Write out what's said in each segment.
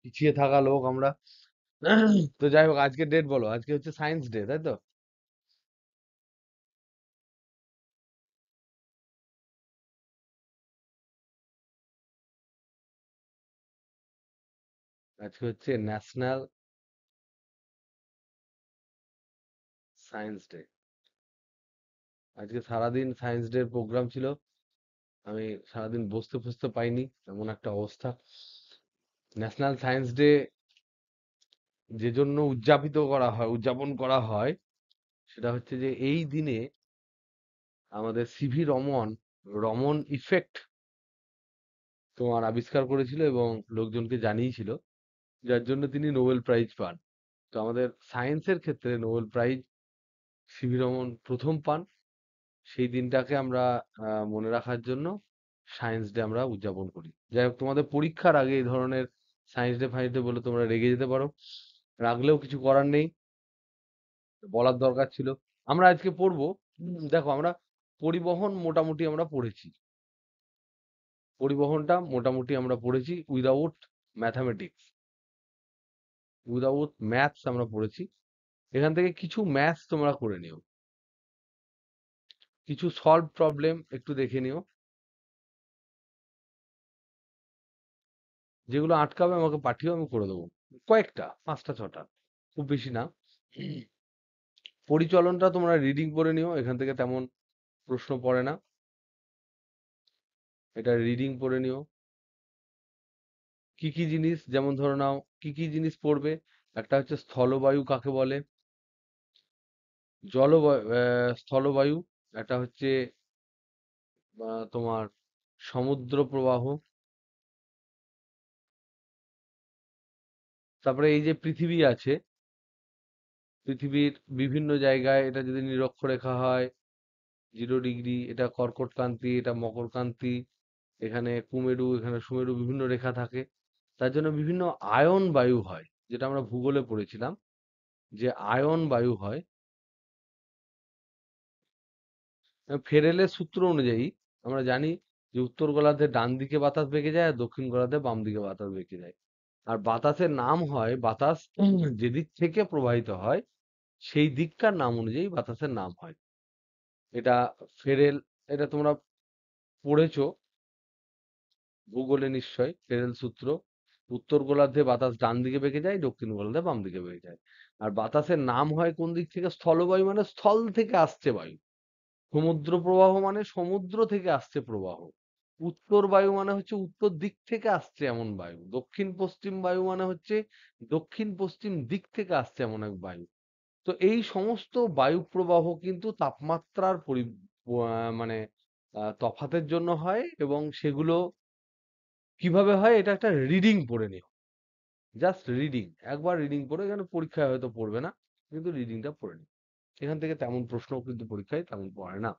পিছিয়ে থাকা লোক আমরা। তো যাই হোক, আজকে ডেট বলো। আজকে হচ্ছে সায়েন্স ডে, তাই তো? আজকে হচ্ছে ন্যাশনাল সায়েন্স ডে। আজকে সারাদিন সায়েন্স ডে প্রোগ্রাম ছিল। আমি সারাদিন বসতে ফসতে পাইনি, এমন একটা অবস্থা। ন্যাশনাল সায়েন্স ডে যে জন্য উদযাপন করা হয়, সেটা হচ্ছে যে এই দিনে আমাদের সিভি রমন, রমন ইফেক্ট তোমার আবিষ্কার করেছিল এবং লোকজনকে জানিয়েছিল, যার জন্য তিনি নোবেল প্রাইজ পান। তো আমাদের সায়েন্সের ক্ষেত্রে নোবেল প্রাইজ সিভি রমন প্রথম পান। সেই দিনটাকে আমরা মনে রাখার জন্য সায়েন্স ডে আমরা উদযাপন করি। যাই হোক, তোমাদের পরীক্ষার আগে এই ধরনের সায়েন্স ডে ফাইন্স ডে বলে তোমরা রেগে যেতে পারো, রাগলেও কিছু করার নেই, বলার দরকার ছিল। আমরা আজকে পড়বো, দেখো আমরা পরিবহন মোটামুটি আমরা পড়েছি। পরিবহনটা মোটামুটি আমরা পড়েছি উইদাউট ম্যাথামেটিক্স, উইদাউট ম্যাথস আমরা পড়েছি। এখান থেকে কিছু ম্যাথস তোমরা করে নিও, কিছু সলভ প্রবলেম একটু দেখে নিও। যেগুলো আটকাবে আমাকে পাঠিও, আমি করে দেবো। কয়েকটা, 5টা 6টা, খুব বেশি না। পরিচলনটা তোমরা রিডিং করে নিও, এখান থেকে তেমন প্রশ্ন পড়ে না, এটা রিডিং পড়ে নিও। কি কি জিনিস, যেমন ধরে নাও, কি কি জিনিস পড়বে। একটা হচ্ছে স্থলবায়ু কাকে বলে, স্থলবায়ু। একটা হচ্ছে তোমার সমুদ্র প্রবাহ। তারপরে এই যে পৃথিবী আছে, পৃথিবীর বিভিন্ন জায়গায় এটা যদি নিরক্ষরেখা হয় 0 ডিগ্রি, এটা কর্কটক্রান্তি, এটা মকরক্রান্তি, এখানে কুমেরু, এখানে সুমেরু, বিভিন্ন রেখা থাকে। তার জন্য বিভিন্ন আয়ন বায়ু হয়, যেটা আমরা ভূগোলে পড়েছিলাম, যে আয়ন বায়ু হয়। ফেরেলের সূত্র অনুযায়ী আমরা জানি যে উত্তর গোলার্ধে ডান দিকে বাতাস বেঁকে যায় আর দক্ষিণ গোলার্ধে বাম দিকে বাতাস বেঁকে যায়। আর বাতাসের নাম হয়, বাতাস যেদিক থেকে প্রবাহিত হয় সেই দিককার নাম অনুযায়ী বাতাসের নাম হয়। এটা ফেরেল, এটা তোমরা পড়েছো ভূগোলে নিশ্চয়, ফেরেল সূত্র। উত্তর গোলার্ধে বাতাস ডান দিকে বেঁকে যায়, দক্ষিণ গোলার্ধে বাম দিকে বেঁকে যায়। আর বাতাসের নাম হয় কোন দিক থেকে? স্থলবায়ু মানে স্থল থেকে আসছে বায়ু। সমুদ্র প্রবাহ মানে সমুদ্র থেকে আসছে প্রবাহ। উত্তর বায়ু মানে হচ্ছে উত্তর দিক থেকে আসছে এমন বায়ু। দক্ষিণ পশ্চিম বায়ু মানে হচ্ছে দক্ষিণ পশ্চিম দিক থেকে আসছে এমন এক বায়ু। তো এই সমস্ত বায়ু প্রবাহ কিন্তু তাপমাত্রার মানে তফাতের জন্য হয়, এবং সেগুলো কিভাবে হয় এটা একটা রিডিং পড়ে নিও। জাস্ট রিডিং, একবার রিডিং পড়ে, এখানে পরীক্ষায় হয়তো পড়বে না, কিন্তু রিডিংটা পড়ে নিও। এখান থেকে তেমন প্রশ্নও কিন্তু পরীক্ষায় তেমন পড়ে না।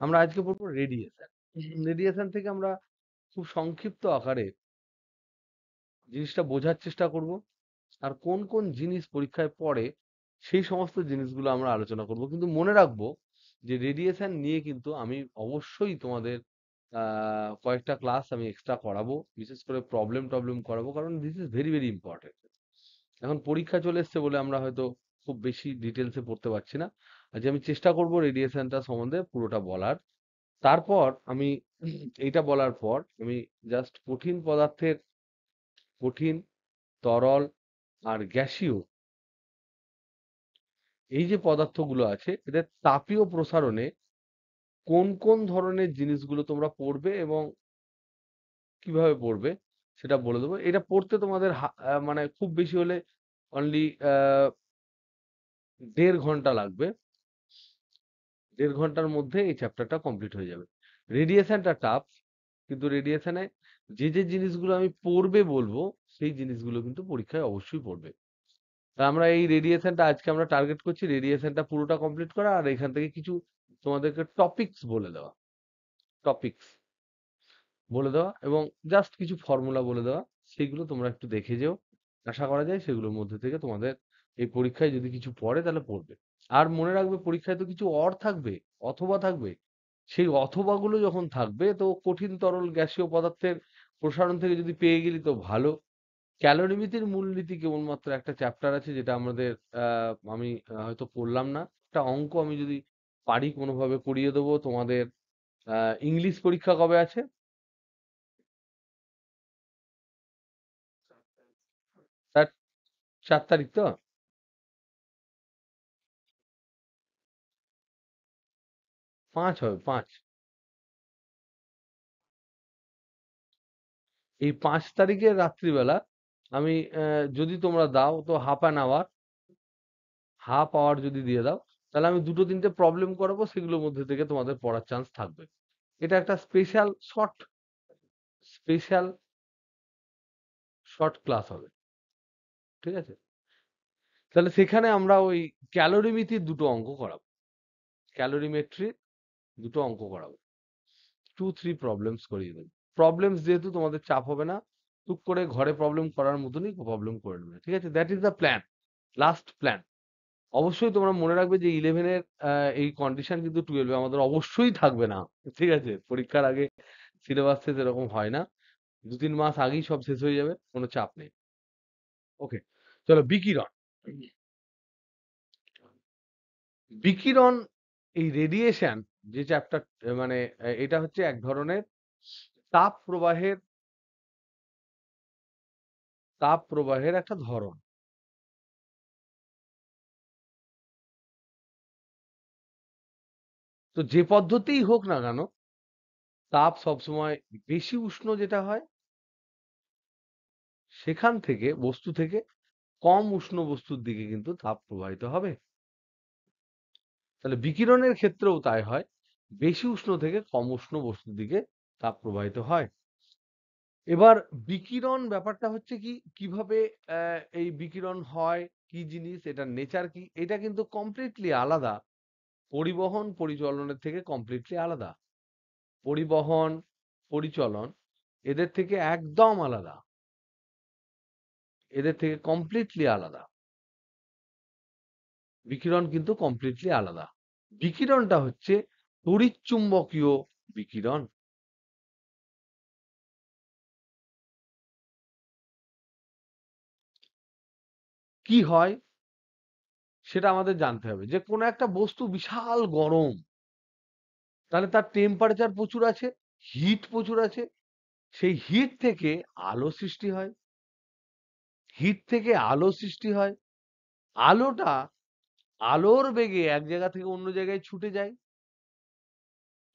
আমরা আজকে পড়বো রেডিয়েশন। রেডিয়েশন থেকে আমরা খুব সংক্ষিপ্ত আকারে জিনিসটা বোঝার চেষ্টা করব, আর কোন কোন জিনিস পরীক্ষায় পড়ে সেই সমস্ত জিনিসগুলো আমরা আলোচনা করব। কিন্তু মনে রাখবো যে রেডিয়েশন নিয়ে কিন্তু আমি অবশ্যই তোমাদের কয়েকটা ক্লাস আমি এক্সট্রা করাবো, বিশেষ করে প্রবলেম টবলেম করাবো, কারণ this is very very important. এখন পরীক্ষা চলে এসছে বলে আমরা হয়তো খুব বেশি ডিটেলসে পড়তে পারছি না। আজ আমি চেষ্টা করব রেডিয়েশনটা সম্বন্ধে পুরোটা বলার। তারপর আমি এইটা বলার পর আমি জাস্ট কঠিন পদার্থের, কঠিন, তরল আর গ্যাসীয়, এই যে পদার্থগুলো আছে এদের তাপীয় প্রসারণে কোন কোন ধরনের জিনিসগুলো তোমরা পড়বে এবং কিভাবে পড়বে সেটা বলে দেবো। এটা পড়তে তোমাদের মানে খুব বেশি হলে অনলি 1.5 ঘন্টা লাগবে। 1.5 ঘন্টার মধ্যে এই চ্যাপ্টারটা কমপ্লিট হয়ে যাবে। রেডিয়েশনটা টাফ, কিন্তু রেডিয়েশনে যে যে জিনিসগুলো আমি পড়বে বলবো সেই জিনিসগুলো কিন্তু পরীক্ষায় অবশ্যই পড়বে। তা আমরা এই রেডিয়েশনটা আজকে আমরা টার্গেট করছি রেডিয়েশনটা পুরোটা কমপ্লিট করা, আর এখান থেকে কিছু তোমাদেরকে টপিকস বলে দেওয়া, টপিকস বলে দেওয়া এবং জাস্ট কিছু ফর্মুলা বলে দেওয়া। সেগুলো তোমরা একটু দেখে যেও। আশা করা যায় সেগুলোর মধ্যে থেকে তোমাদের এই পরীক্ষায় যদি কিছু পড়ে তাহলে পড়বে। আর মনে রাখবে পরীক্ষায় তো কিছু অর থাকবে, অথবা থাকবে। সেই অথবাগুলো যখন থাকবে তো কঠিন তরল গ্যাসীয় পদার্থের প্রসারণ থেকে যদি পেয়ে গেলি তো ভালো, ক্যালোরিমিতির মূলনীতি কেবলমাত্র একটা চ্যাপ্টার আছে যেটা আমাদের আমি হয়তো পড়লাম না। একটা অঙ্ক আমি যদি পারি কোনোভাবে করিয়ে দেবো তোমাদের। ইংলিশ পরীক্ষা কবে আছে? 4 তারিখ তো? 5 হবে, 5। এই 5 তারিখের রাত্রিবেলা আমি, যদি তোমরা দাও তো হাফ আওয়ার যদি দিয়ে দাও, তাহলে আমি দুটো তিনটে প্রবলেম করাবো, সেগুলোর মধ্যে থেকে তোমাদের পড়ার চান্স থাকবে। এটা একটা স্পেশাল শর্ট ক্লাস হবে। ঠিক আছে? তাহলে সেখানে আমরা ওই ক্যালোরিমিতির দুটো অঙ্ক করাবো। ক্যালোরিমেট্রির দুটো অঙ্ক করাবো। 2-3 প্রবলেমস করিয়ে দেবো। প্রবলেমস যেহেতু তোমাদের চাপ হবে না, টুক করে ঘরে প্রবলেম করার মতনই প্রবলেম করে নেবে। ঠিক আছে? That is the plan, last plan. অবশ্যই তোমরা মনে রাখবে যে 11 এর এই কন্ডিশন কিন্তু 12 এ আমাদের অবশ্যই থাকবে না। ঠিক আছে? পরীক্ষার আগে সিলেবাস শেষ এরকম হয় না। 2-3 মাস আগেই সব শেষ হয়ে যাবে। কোনো চাপ নেই। ওকে। চলো বিকিরণ। বিকিরণ, এই রেডিয়েশন যে চ্যাপ্টার, মানে এটা হচ্ছে এক ধরনের তাপ প্রবাহের তাপ প্রবাহের একটা ধরন। তো যে পদ্ধতিই হোক না কেন, তাপ সবসময় বেশি উষ্ণ যেটা হয় সেখান থেকে, বস্তু থেকে কম উষ্ণ বস্তুর দিকে কিন্তু তাপ প্রবাহিত হবে। তাহলে বিকিরণের ক্ষেত্রেও তাই হয়, বেশি উষ্ণ থেকে কম উষ্ণ বস্তুর দিকে তাপ প্রবাহিত হয়। এবার বিকিরণ ব্যাপারটা হচ্ছে কি, কিভাবে এই বিকিরণ হয়, কি জিনিস, এটার নেচার কি, এটা কিন্তু কমপ্লিটলি আলাদা পরিবহন পরিচলনের থেকে, কমপ্লিটলি আলাদা। পরিবহন পরিচলন এদের থেকে একদম আলাদা, এদের থেকে কমপ্লিটলি আলাদা। বিকিরণ কিন্তু কমপ্লিটলি আলাদা। বিকিরণটা হচ্ছে তড়িৎচুম্বকীয় বিকিরণ। কি হয় সেটা আমাদের জানতে হবে। যে কোনো একটা বস্তু বিশাল গরম, তাহলে তার টেম্পারেচার প্রচুর আছে, হিট প্রচুর আছে। সেই হিট থেকে আলো সৃষ্টি হয়। হিট থেকে আলো সৃষ্টি হয়। আলোটা আলোর বেগে এক জায়গা থেকে অন্য জায়গায় ছুটে যায়।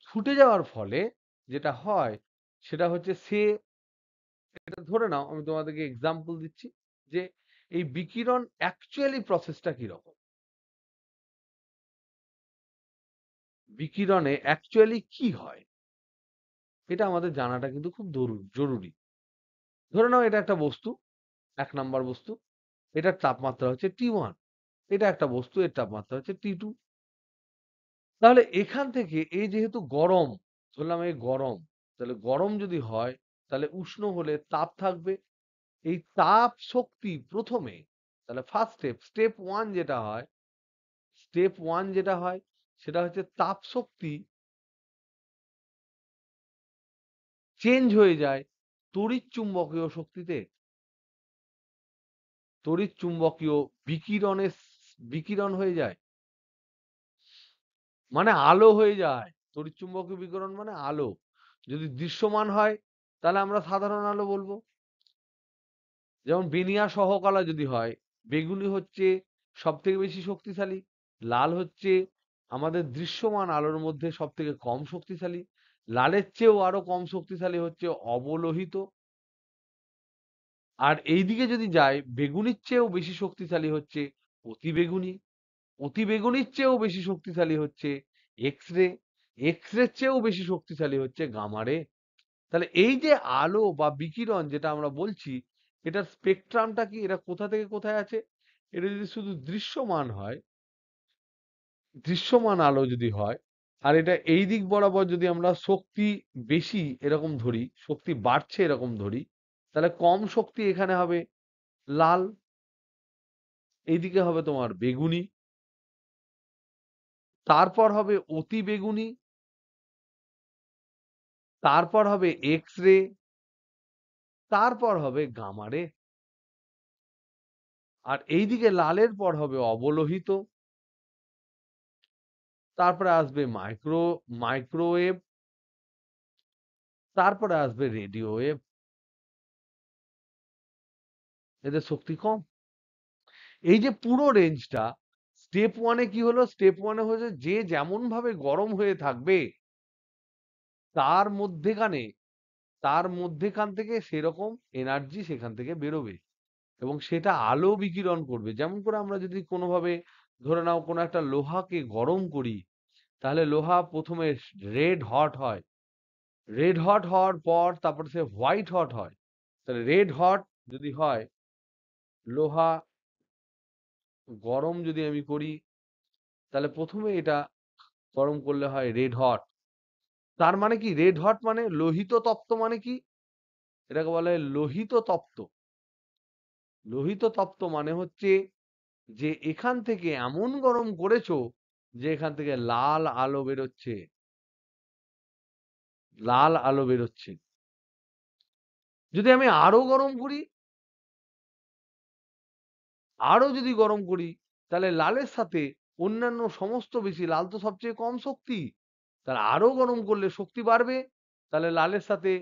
ছুটে যাওয়ার ফলে যেটা হয় সেটা হচ্ছে, এটা ধরে নাও, আমি তোমাদেরকে এক্সাম্পল দিচ্ছি যে এই বিকিরণ অ্যাকচুয়ালি প্রসেসটা কিরকম। বিকিরণে অ্যাকচুয়ালি কি হয় এটা আমাদের জানাটা কিন্তু খুব জরুরি। ধরে নাও এটা একটা বস্তু, 1 নাম্বার বস্তু, এটার তাপমাত্রা হচ্ছে T1। এটা একটা বস্তু, এর তাপমাত্রা হচ্ছে T2। তাহলে এখান থেকে এই যেহেতু গরম, ধরলাম এই গরম, তাহলে গরম যদি হয় তাহলে উষ্ণ হলে তাপ থাকবে। এই তাপ শক্তি প্রথমে, তাহলে ফার্স্ট স্টেপ ওয়ান যেটা হয় সেটা হচ্ছে তাপ শক্তি চেঞ্জ হয়ে যায় তড়িৎ চুম্বকীয় শক্তিতে। তড়িৎ চুম্বকীয় বিকিরণের বিকিরণ হয়ে যায়, মানে আলো হয়ে যায়। তড়িৎ চুম্বকীয় বিকিরণ মানে আলো। যদি দৃশ্যমান হয় তাহলে আমরা সাধারণ আলো বলবো। যেমন বেনিয়া সহকলা যদি হয়, বেগুনি হচ্ছে সব থেকে বেশি শক্তিশালী, লাল হচ্ছে আমাদের দৃশ্যমান আলোর মধ্যে সব থেকে কম শক্তিশালী, লালের চেয়েও আরো কম শক্তিশালী হচ্ছে অবলোহিত। আর এইদিকে যদি যাই, বেগুনির চেয়েও বেশি শক্তিশালী হচ্ছে অতিবেগুনি, অতিবেগুনির চেয়েও বেশি শক্তিশালী হচ্ছে এক্স রে, এক্স রে চেয়েও বেশি শক্তিশালী হচ্ছে গামা রে। তাহলে এই যে আলো বা বিকিরণ যেটা আমরা বলছি, এটার স্পেকট্রামটা কি, এটা কোথা থেকে কোথায় আছে। এটা যদি শুধু দৃশ্যমান হয়, দৃশ্যমান আলো যদি হয়, আর এটা এই দিক বরাবর যদি আমরা শক্তি বেশি এরকম ধরি, শক্তি বাড়ছে এরকম ধরি, তাহলে কম শক্তি এখানে হবে লাল, এইদিকে হবে তোমার বেগুনি, তারপর হবে অতি বেগুনি, তারপর হবে এক্স রে, তারপর হবে গামা রে। আর এইদিকে লালের পর হবে অবলোহিত, তারপরে আসবে মাইক্রোওয়েভ, তারপরে আসবে রেডিও ওয়েভ। এদের শক্তি কম। এই যে পুরো রেঞ্জটা, স্টেপ ওয়ানে কি হলো? স্টেপ ওয়ানে হয়েছে যে যেমন ভাবে গরম হয়ে থাকবে তার মধ্যেখানে তার মধ্যেখান থেকে সেরকম এনার্জি সেখান থেকে বেরোবে এবং সেটা আলো বিকিরণ করবে। যেমন করে আমরা যদি কোনোভাবে ধরে নাও কোনো একটা লোহাকে গরম করি, তাহলে লোহা প্রথমে রেড হট হয়। রেড হট হওয়ার পর তারপরে সে হোয়াইট হট হয়। তাহলে রেড হট যদি হয়, লোহা গরম যদি আমি করি, তাহলে প্রথমে এটা গরম করলে হয় রেড হট। তার মানে কি? রেড হট মানে লোহিত তপ্ত মানে কি? এটাকে বলা হয় লোহিত তপ্ত। লোহিত তপ্ত মানে হচ্ছে যে এখান থেকে এমন গরম করেছো যে এখান থেকে লাল আলো বেরোচ্ছে। লাল আলো বেরোচ্ছে। যদি আমি আরো গরম করি, আরো যদি গরম করি, তাহলে লালের সাথে অন্যান্য সমস্ত বেশি, লাল তো সবচেয়ে কম শক্তি, তাহলে আরো গরম করলে শক্তি বাড়বে। তাহলে লালের সাথে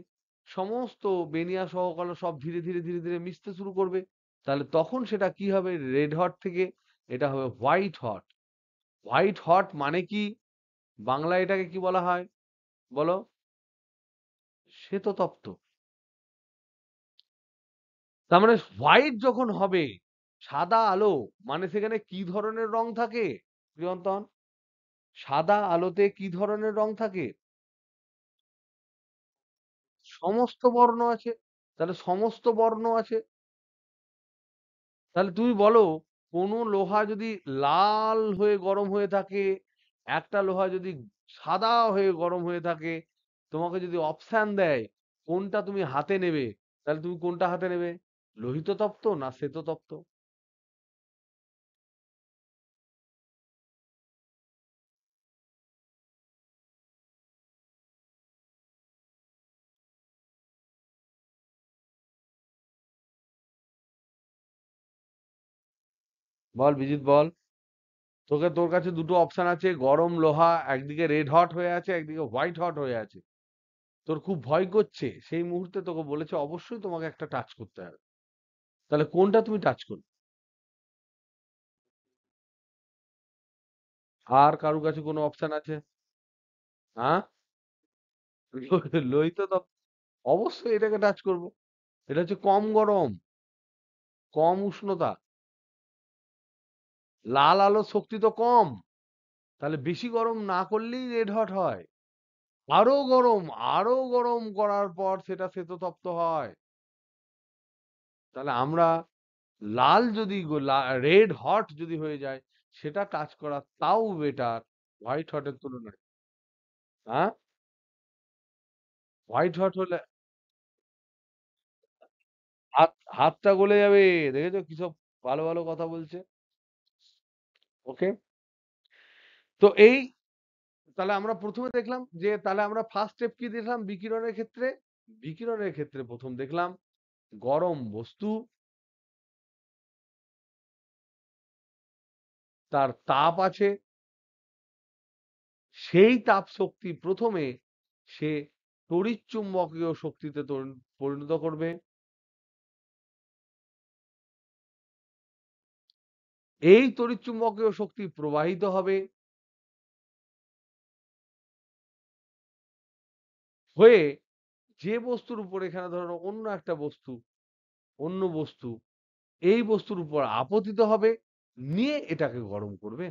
সমস্ত বেনিয়া সহ কালো সব ধীরে ধীরে ধীরে ধীরে মিশতে শুরু করবে। তাহলে তখন সেটা কি হবে? রেড হট থেকে এটা হবে হোয়াইট হট। হোয়াইট হট মানে কি? বাংলায় এটাকে কি বলা হয় বলো? শ্বেততপ্ত। তার মানে হোয়াইট যখন হবে, সাদা আলো, মানে সেখানে কি ধরনের রং থাকে প্রিয়ন্তন? সাদা আলোতে কি ধরনের রং থাকে? সমস্ত বর্ণ আছে। তাহলে সমস্ত বর্ণ আছে। তাহলে তুমি বলো, কোন লোহা যদি লাল হয়ে গরম হয়ে থাকে, একটা লোহা যদি সাদা হয়ে গরম হয়ে থাকে, তোমাকে যদি অপশন দেয় কোনটা তুমি হাতে নেবে, তাহলে তুমি কোনটা হাতে নেবে? লোহিত তপ্ত না শ্বেত তপ্ত? বল বিজিত বল। তোর কাছে দুটো অপশন আছে, গরম লোহা একদিকে রেড হট হয়ে আছে, একদিকে হোয়াইট হট হয়ে আছে। তোর খুব ভয় করছে, সেই মুহূর্তে তোকে বলেছে অবশ্যই তোমাকে একটা টাচ করতে হবে। তাহলে কোনটা তুমি টাচ করবে? আর কারুর কাছে কোনো অপশন আছে? হ্যাঁ? লোহিত তপ্ত। অবশ্যই এটাকে টাচ করব। এটা হচ্ছে কম গরম, কম উষ্ণতা। লাল আলোর শক্তি তো কম। তাহলে বেশি গরম না করলেই রেড হট হয়। আরো গরম, আরো গরম করার পর সেটা শ্বেততপ্ত হয়। তাহলে আমরা লাল যদি রেড হট যদি হয়ে যায়, সেটা টাচ করা তাও বেটার হোয়াইট হটের তুলনায়। হ্যাঁ? হোয়াইট হট হলে হাতটা গলে যাবে। দেখেছো কি সব ভালো ভালো কথা বলছে। ওকে। তো তাহলে আমরা প্রথমে দেখলাম যে, তাহলে আমরা ফার্স্ট স্টেপ কি দেখলাম বিকিরণের ক্ষেত্রে? বিকিরণের ক্ষেত্রে প্রথম দেখলাম গরম বস্তু, তার তাপ আছে, সেই তাপ শক্তি প্রথমে সে তড়িৎচুম্বকীয় শক্তিতে পরিণত করবে। এই তড়িৎচুম্বকীয় শক্তি প্রবাহিত হবে, হয়ে যে বস্তুর উপর, এখানে ধরো অন্য একটা বস্তু, অন্য বস্তু এই বস্তুর উপর আপতিত হবে, নিয়ে এটাকে গরম করবে।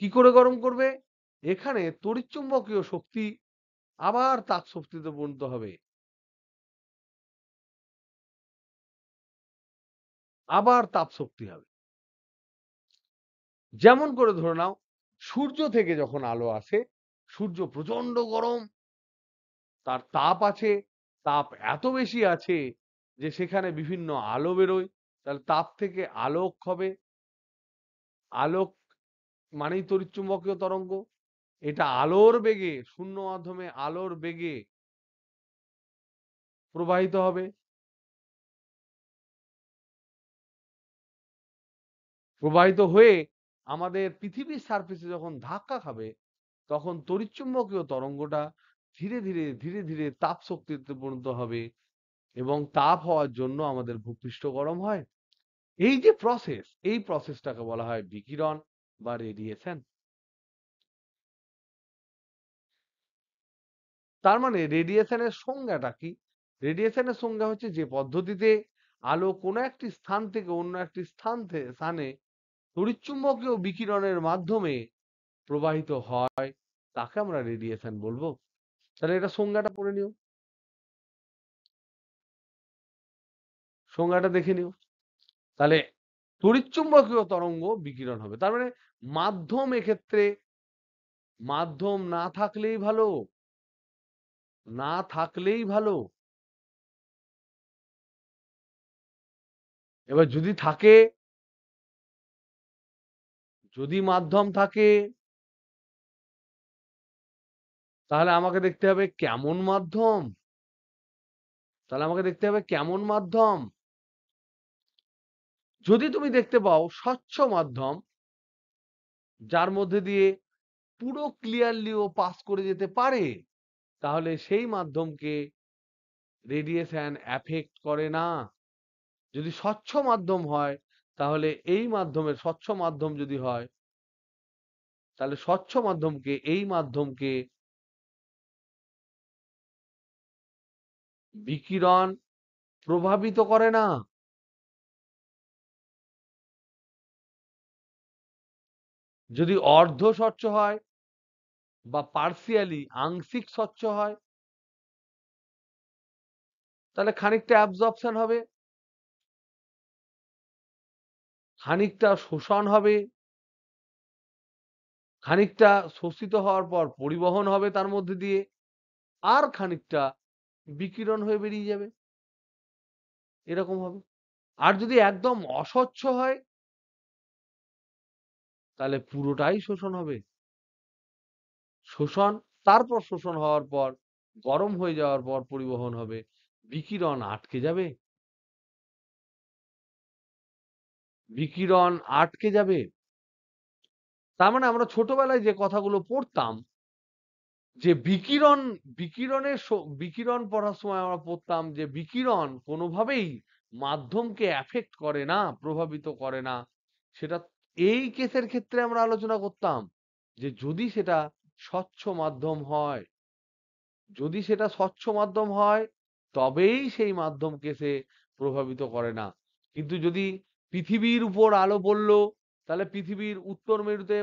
কি করে গরম করবে? এখানে তড়িৎচুম্বকীয় শক্তি আবার তাপ শক্তিতে পরিণত হবে, আবার তাপ শক্তি হবে। যেমন করে ধরে নাও, সূর্য থেকে যখন আলো আসে, সূর্য প্রচন্ড গরম, তার তাপ আছে, তাপ এত বেশি আছে যে সেখানে বিভিন্ন আলো বেরোয়। তাহলে তাপ থেকে আলোক হবে। আলোক মানেই তড়িৎচুম্বকীয় তরঙ্গ। এটা আলোর বেগে, শূন্য মাধ্যমে আলোর বেগে প্রবাহিত হবে। প্রবাহিত হয়ে আমাদের পৃথিবীর সারফেসে যখন ধাক্কা খাবে, তখন তড়িৎচুম্বকীয় তরঙ্গটা ধীরে ধীরে ধীরে ধীরে তাপ শক্তিতে পরিণত হবে এবং তাপ হওয়ার জন্য আমাদের ভূপৃষ্ঠ গরম হয়। এই যে প্রসেস, এই প্রসেসটাকে বলা হয় বিকিরণ বা রেডিয়েশন। তার মানে রেডিয়েশনের সংজ্ঞাটা কি? রেডিয়েশনের সংজ্ঞা হচ্ছে যে পদ্ধতিতে আলো কোনো একটি স্থান থেকে অন্য একটি স্থানে তড়িৎচুম্বকীয় বিকিরণের মাধ্যমে প্রবাহিত হয়, তাকে আমরা রেডিয়েশন বলবো। তাহলে এটা সংজ্ঞাটা পড়ে নিও, সংজ্ঞাটা দেখে নিও। তাহলে তড়িৎচুম্বকীয় তরঙ্গ বিকিরণ হবে, তার মানে মাধ্যম, এক্ষেত্রে মাধ্যম না থাকলেই ভালো, না থাকলেই ভালো। এবার যদি থাকে, যদি মাধ্যম থাকে, তাহলে আমাকে দেখতে হবে কেমন মাধ্যম, তাহলে আমাকে দেখতে হবে কেমন মাধ্যম। যদি তুমি দেখতে পাও স্বচ্ছ মাধ্যম, যার মধ্যে দিয়ে পুরো ক্লিয়ারলি ও পাস করে যেতে পারে, তাহলে সেই মাধ্যমকে রেডিয়েশন এফেক্ট করে না। যদি স্বচ্ছ মাধ্যম হয়, তাহলে এই মাধ্যমের স্বচ্ছ মাধ্যম যদি হয়, তাহলে স্বচ্ছ মাধ্যমকে, এই মাধ্যমকে বিকিরণ প্রভাবিত করে না। যদি অর্ধ স্বচ্ছ হয় বা পার্সিয়ালি আংশিক স্বচ্ছ হয়, তাহলে খানিকটা অ্যাবজর্পশন হবে, খানিকটা শোষণ হবে, খানিকটা শোষিত হওয়ার পর পরিবহন হবে তার মধ্যে দিয়ে, আর খানিকটা বিকিরণ হয়ে বেরিয়ে যাবে, এরকম হবে। আর যদি একদম অস্বচ্ছ হয়, তাহলে পুরোটাই শোষণ হবে। শোষণ, তারপর শোষণ হওয়ার পর গরম হয়ে যাওয়ার পর পরিবহন হবে, বিকিরণ আটকে যাবে, বিকিরণ আটকে যাবে। তার মানে আমরা ছোটবেলায় যে কথাগুলো পড়তাম, যে বিকিরণ, বিকিরণ পড়ার সময় আমরা পড়তাম যে বিকিরণ কোনোভাবেই মাধ্যমকে এফেক্ট করে না, প্রভাবিত করে না। সেটা এই কেসের ক্ষেত্রে আমরা আলোচনা করতাম যে যদি সেটা স্বচ্ছ মাধ্যম হয়, যদি সেটা স্বচ্ছ মাধ্যম হয়, তবেই সেই মাধ্যমকে সে প্রভাবিত করে না। কিন্তু যদি পৃথিবীর উপর আলো পড়লো, তাহলে পৃথিবীর উত্তর মেরুতে,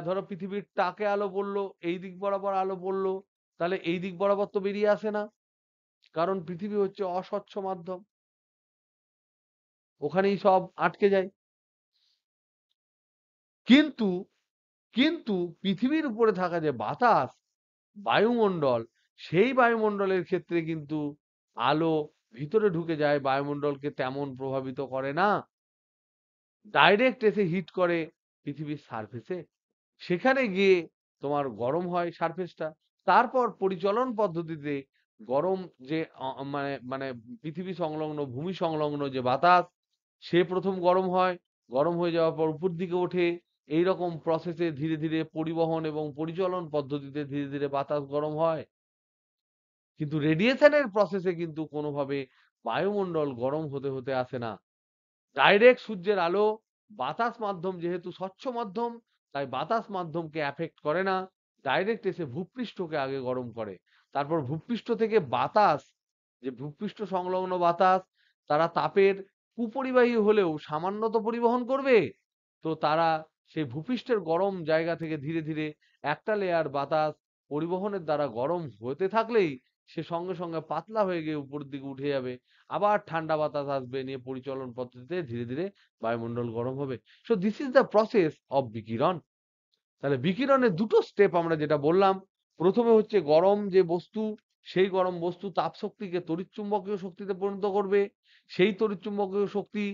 ধরো পৃথিবীর টাকে আলো পড়লো, এই দিক বরাবর আলো পড়লো, তাহলে এই দিক বরাবর তো বেরিয়ে আসে না, কারণ পৃথিবী হচ্ছে অস্বচ্ছ মাধ্যম, ওখানেই সব আটকে যায়। কিন্তু কিন্তু পৃথিবীর উপরে থাকা যে বাতাস, বায়ুমণ্ডল, সেই বায়ুমণ্ডলের ক্ষেত্রে কিন্তু আলো ভিতরে ঢুকে যায়, বায়ুমণ্ডলকে তেমন প্রভাবিত করে না, ডাইরেক্ট এসে হিট করে পৃথিবীর সারফেসে, সেখানে গিয়ে তোমার গরম হয় সারফেসটা। তারপর পরিচলন পদ্ধতিতে গরম যে মানে মানে পৃথিবী সংলগ্ন, ভূমি সংলগ্ন যে বাতাস, সে প্রথম গরম হয়, গরম হয়ে যাওয়ার পর উপর দিকে ওঠে। এই রকম প্রসেসে ধীরে ধীরে পরিবহন এবং পরিচলন পদ্ধতিতে ধীরে ধীরে বাতাস গরম হয়। কিন্তু রেডিয়েশনের প্রসেসে কিন্তু কোনোভাবে বায়ুমণ্ডল গরম হতে হতে আসে না। ডাইরেক্ট সূর্যের আলো, বাতাস মাধ্যম যেহেতু স্বচ্ছ মাধ্যম, তাই বাতাস মাধ্যমকে এফেক্ট করে না, ডাইরেক্ট এসে ভূপৃষ্ঠকে আগে গরম করে। তারপর ভূপৃষ্ঠ থেকে বাতাস, যে ভূপৃষ্ঠ সংলগ্ন বাতাস, তারা তাপের কুপরিবাহী হলেও সামান্য তো পরিবহন করবে। তো তারা সেই ভূপৃষ্ঠের গরম জায়গা থেকে ধীরে ধীরে একটা লেয়ার বাতাস পরিবহনের দ্বারা গরম হতে থাকলেই সে সঙ্গে সঙ্গে পাতলা হয়ে গিয়ে উপরের দিকে উঠে যাবে, আবার ঠান্ডা বাতাস আসবে, নিয়ে পরিচলন পদ্ধতিতে ধীরে ধীরে বায়ুমণ্ডল গরম হবে। So this is the process of বিকিরণ। তাহলে বিকিরণের দুটো স্টেপ আমরা যেটা বললাম, প্রথমে হচ্ছে গরম যে বস্তু, সেই গরম বস্তু তাপ শক্তিকে তড়িৎচুম্বকীয় শক্তিতে পরিণত করবে। সেই তড়িৎচুম্বকীয় শক্তি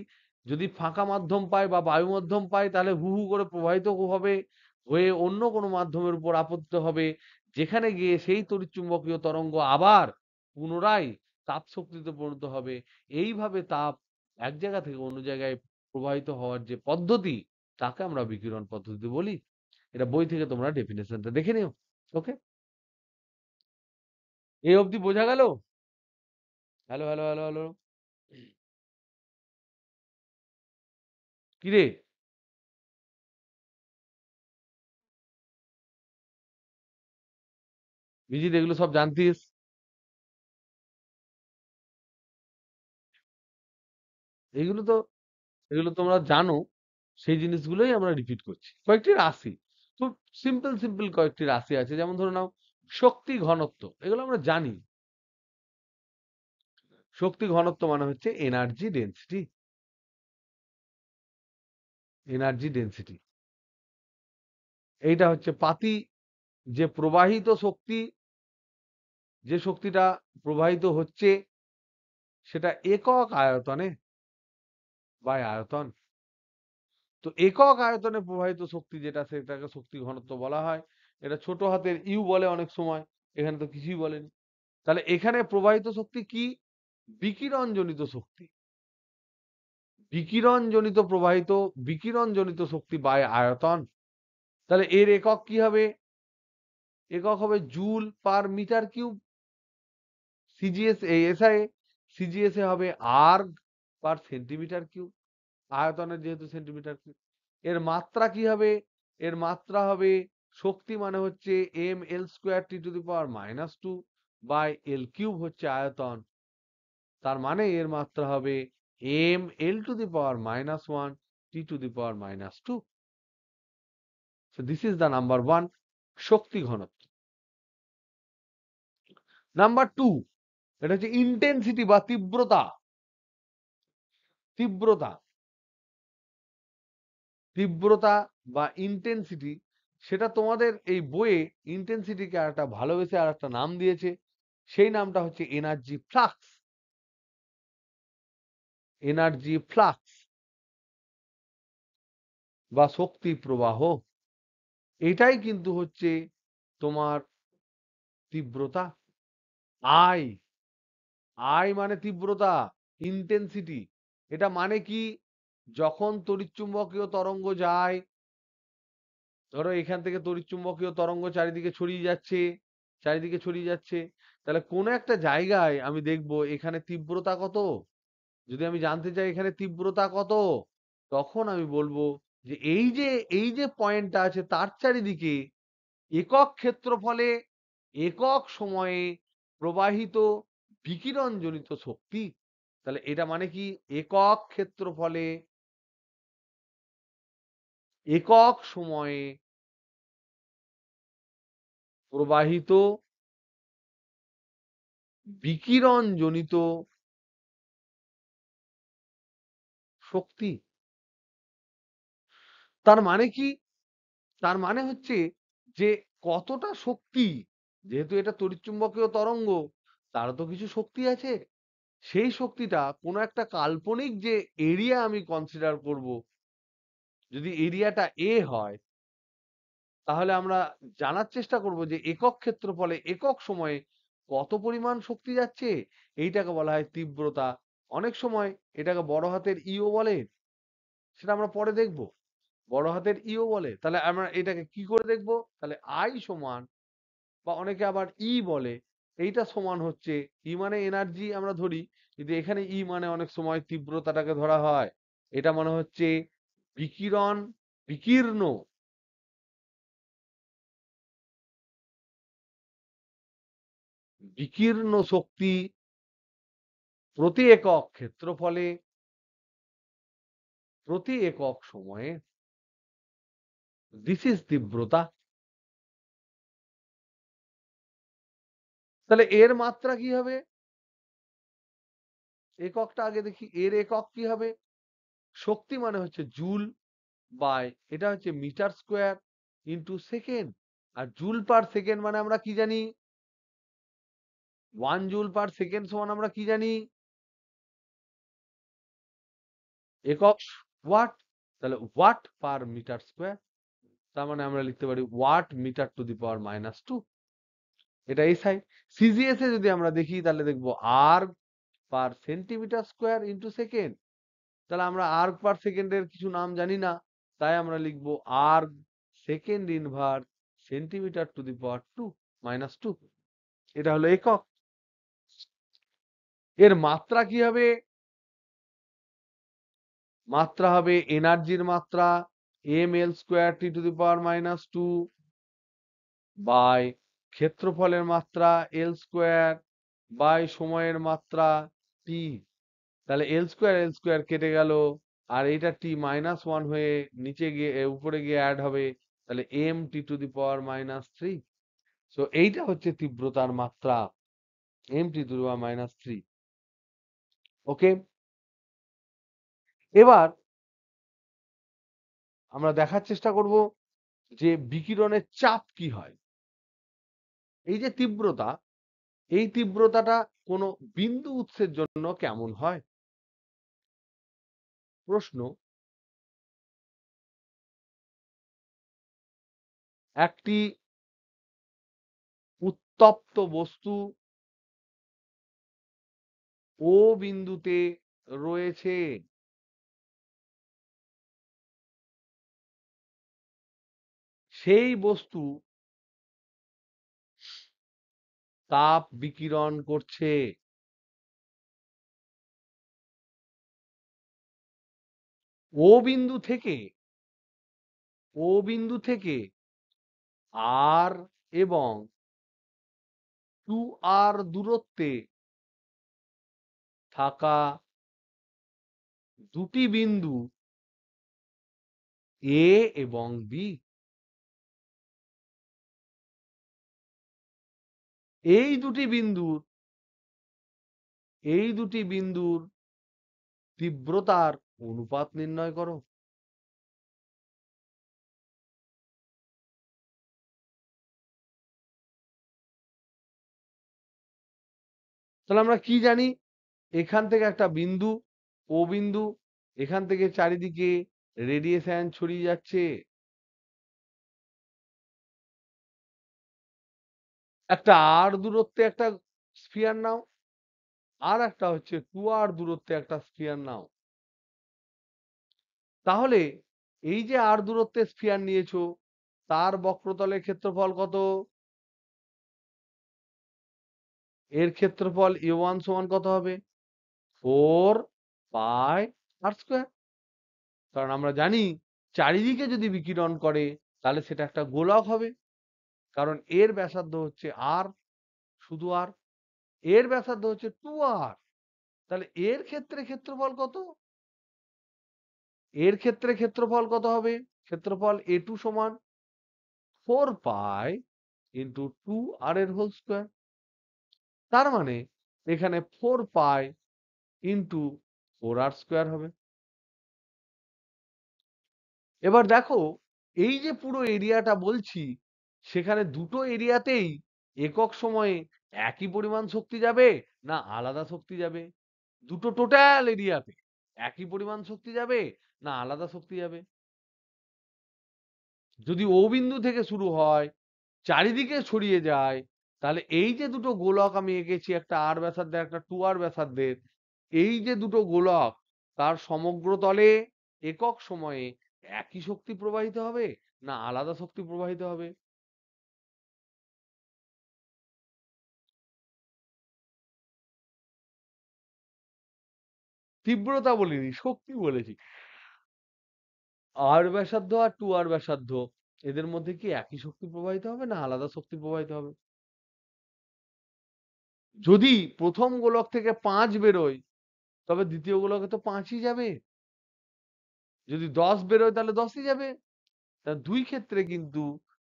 যদি ফাঁকা মাধ্যম পায় বা বায়ু মাধ্যম পায়, তাহলে হু হু করে প্রবাহিত হবে, হয়ে অন্য কোনো মাধ্যমের উপর আপতিত হবে, যেখানে গিয়ে সেই তড়িৎচুম্বকীয় তরঙ্গ আবার পুনরায় তাপ শক্তিতে পরিণত হবে। এইভাবে তাপ এক জায়গা থেকে অন্য জায়গায় প্রবাহিত হওয়ার যে পদ্ধতি, তাকে আমরা বিকিরণ পদ্ধতি বলি। এটা বই থেকে তোমরা ডেফিনেশনটা দেখে নিও। ওকে, এই অবধি বোঝা গেল? হ্যালো হ্যালো হ্যালো হ্যালো, কিরে বিজিত, এগুলো সব জানতিস? এগুলো তো, এগুলো তোমরা জানো, সেই জিনিসগুলোই আমরা রিপিট করছি। কয়েকটি রাশি, খুব সিম্পল সিম্পল কয়েকটি রাশি আছে, যেমন ধরে নাও শক্তি ঘনত্ব, এগুলো আমরা জানি। শক্তি ঘনত্ব মানে হচ্ছে এনার্জি ডেন্সিটি, এনার্জি ডেন্সিটি। এইটা হচ্ছে পাতি, যে প্রবাহিত শক্তি, যে শক্তিটা প্রবাহিত হচ্ছে সেটা একক আয়তনে বাই আয়তন। তো একক আয়তনে প্রবাহিত শক্তি যেটা, সেটাকে শক্তি ঘনত্ব বলা হয়। এটা ছোট হাতের ইউ বলে অনেক সময়, এখানে তো কিছুই বলেনি। তাহলে এখানে প্রবাহিত শক্তি কি? বিকিরণ জনিত শক্তি, বিকিরণ জনিত প্রবাহিত, বিকিরণ জনিত শক্তি বাই আয়তন। তাহলে এর একক কি হবে? একক হবে joule per metre cube. CGS SI CGS এ হবে আর্গ পার সেন্টিমিটার কিউব, আয়তনের যেহেতু সেন্টিমিটার কিউব। এর মাত্রা কি হবে? এর মাত্রা হবে শক্তি মানে হচ্ছে M L square T to the power -2 by L cube হচ্ছে আয়তন। তার মানে এর মাত্রা হবে M L to the power -1 T to the power -2। So this is the number 1, শক্তি ঘনত্ব। নাম্বার 2, এটা হচ্ছে ইন্টেন্সিটি বা তীব্রতা। তীব্রতা, তীব্রতা বা ইন্টেন্সিটি, সেটা তোমাদের এই বইয়ে ইন্টেন্সিটিকে আরেকটা ভালোবেসে আরেকটা নাম দিয়েছে। সেই নামটা হচ্ছে এনার্জি ফ্লাক্স। এনার্জি ফ্লাক্স বা শক্তি প্রবাহ, এটাই কিন্তু হচ্ছে তোমার তীব্রতা। আই, আই মানে তীব্রতা, ইন্টেন্সিটি। এটা মানে কি? যখন তড়িৎচুম্বকীয় তরঙ্গ যায়, ধরো এখান থেকে তড়িৎচুম্বকীয় তরঙ্গ চারিদিকে ছড়িয়ে যাচ্ছে, চারিদিকে ছড়িয়ে যাচ্ছে, তাহলে কোন একটা জায়গায় আমি দেখব এখানে তীব্রতা কত। যদি আমি জানতে চাই এখানে তীব্রতা কত, তখন আমি বলবো যে এই যে পয়েন্টটা আছে তার চারিদিকে একক ক্ষেত্রফলে একক সময়ে প্রবাহিত বিকিরণ জনিত শক্তি। তাহলে এটা মানে কি? একক ক্ষেত্রফলে একক সময়ে প্রবাহিত বিকিরণ জনিত শক্তি। তার মানে কি? তার মানে হচ্ছে যে কতটা শক্তি, যেহেতু এটা তড়িৎচুম্বকীয় তরঙ্গ, তারও তো কিছু শক্তি আছে। সেই শক্তিটা কোনো একটা কাল্পনিক যে এরিয়া আমি কনসিডার করব, যদি এরিয়াটা এ হয়, তাহলে আমরা জানার চেষ্টা করব যে একক ক্ষেত্রফলে একক সময়ে কত পরিমাণ শক্তি যাচ্ছে। এইটাকে বলা হয় তীব্রতা। অনেক সময় এটাকে বড় হাতের ইও বলে, সেটা আমরা পরে দেখব। বড় হাতের ইও বলে। তাহলে আমরা এটাকে কি করে দেখব? তাহলে আই সমান, বা অনেকে আবার ই বলে, এইটা সমান হচ্ছে, ই মানে এনার্জি আমরা ধরি, কিন্তু এখানে ই মানে অনেক সময় তীব্রতাটাকে ধরা হয়। এটা মানে হচ্ছে বিকিরণ, বিকীর্ণ, বিকীর্ণ শক্তি প্রতি একক ক্ষেত্রফলে প্রতি একক সময়ে, দিস ইজ তীব্রতা। তাহলে এর মাত্রা কি হবে? এককটা আগে দেখি, এর একক কি হবে? শক্তি মানে হচ্ছে জুল বাই, এটা হচ্ছে মিটার স্কোয়ার ইন্টু সেকেন্ড। আর জুল পার সেকেন্ড মানে আমরা কি জানি? 1 জুল পার সেকেন্ড সমান আমরা কি জানি? একক ওয়াট। তাহলে ওয়াট পার মিটার স্কোয়ার, তার মানে আমরা লিখতে পারি watt metre to the power -2। এটা এসআই। সিজিএস এ যদি আমরা দেখি তাহলে দেখবো আর্গ পার সেন্টিমিটার স্কোয়ার ইন্টু সেকেন্ড। তাহলে আমরা আর্গ পার সেকেন্ডের কিছু নাম জানি না, তাই আমরা লিখবো আর second inverse centimetre to the power 2 minus 2। এটা হলো একক। এর মাত্রা কি হবে? মাত্রা হবে এনার্জির মাত্রা ml² t⁻⁻² বাই ক্ষেত্রফলের মাত্রা L² বাই সময়ের মাত্রা t। তাহলে L² কেটে গেল, আর এটা t-1 হয়ে নিচে গিয়ে উপরে গিয়ে অ্যাড হবে, তাহলে mt⁻³ সো এইটা হচ্ছে তীব্রতার মাত্রা mt⁻³ ওকে। এবার আমরা দেখার চেষ্টা করব যে বিকিরণের চাপ কি হয়। এই যে তীব্রতা, এই তীব্রতাটা কোনো বিন্দু উৎসের জন্য কেমন হয়? প্রশ্ন, একটি উত্তপ্ত বস্তু ও বিন্দুতে রয়েছে, সেই বস্তু তাপ বিকিরণ করছে। ও বিন্দু থেকে আর এবং 2r দূরত্বে থাকা দুটি বিন্দু এ এবং বি, এই দুটি বিন্দুর তীব্রতার অনুপাত নির্ণয় করো। তাহলে আমরা কি জানি? এখান থেকে একটা বিন্দু ও বিন্দু, এখান থেকে চারিদিকে রেডিয়েশন ছড়িয়ে যাচ্ছে। একটা আর দূরত্বে একটা স্ফিয়ার নাও, আর একটা হচ্ছে 2r দূরত্বে একটা স্ফিয়ার নাও। তাহলে এই যে আর দূরত্বে স্ফিয়ার নিয়েছো, তার বক্রতলের ক্ষেত্রফল কত? এর ক্ষেত্রফল a1 সমান কত হবে? 4πr²। কারণ আমরা জানি চারিদিকে যদি বিকিরণ করে তাহলে সেটা একটা গোলক হবে, কারণ এর ব্যাসার্ধ হচ্ছে আর, শুধু আর। এর ব্যাসার্ধ হচ্ছে 2r। তাহলে এর ক্ষেত্রে ক্ষেত্রফল কত? এর ক্ষেত্রে ক্ষেত্রফল কত হবে? ক্ষেত্রফল a2 সমান 4π ইন্টু 2r এর হোল স্কোয়ার। তার মানে এখানে 4π ইন্টু 4r² হবে। এবার দেখো, এই যে পুরো এরিয়াটা বলছি, সেখানে দুটো এরিয়াতেই একক সময়ে একই পরিমাণ শক্তি যাবে না আলাদা শক্তি যাবে? দুটো টোটাল এরিয়াতে একই পরিমাণ শক্তি যাবে না আলাদা শক্তি যাবে? যদি ও বিন্দু থেকে শুরু হয়, চারিদিকে ছড়িয়ে যায়, তাহলে এই যে দুটো গোলক আমি এঁকেছি, একটা আর ব্যাসার্ধের একটা 2r ব্যাসার্ধের, এই যে দুটো গোলক, তার সমগ্র তলে একক সময়ে একই শক্তি প্রবাহিত হবে না আলাদা শক্তি প্রবাহিত হবে? তীব্রতা বলিনি, শক্তি বলেছি। আর ব্যাসার্ধ আর 2r ব্যাসার্ধ, এদের মধ্যে কি একই শক্তি প্রবাহিত হবে না আলাদা শক্তি প্রবাহিত হবে? যদি প্রথম গোলক থেকে 5 বেরোয়, তবে দ্বিতীয় গোলকে তো 5ই যাবে। যদি 10 বেরোয় তাহলে 10ই যাবে। তা দুই ক্ষেত্রে কিন্তু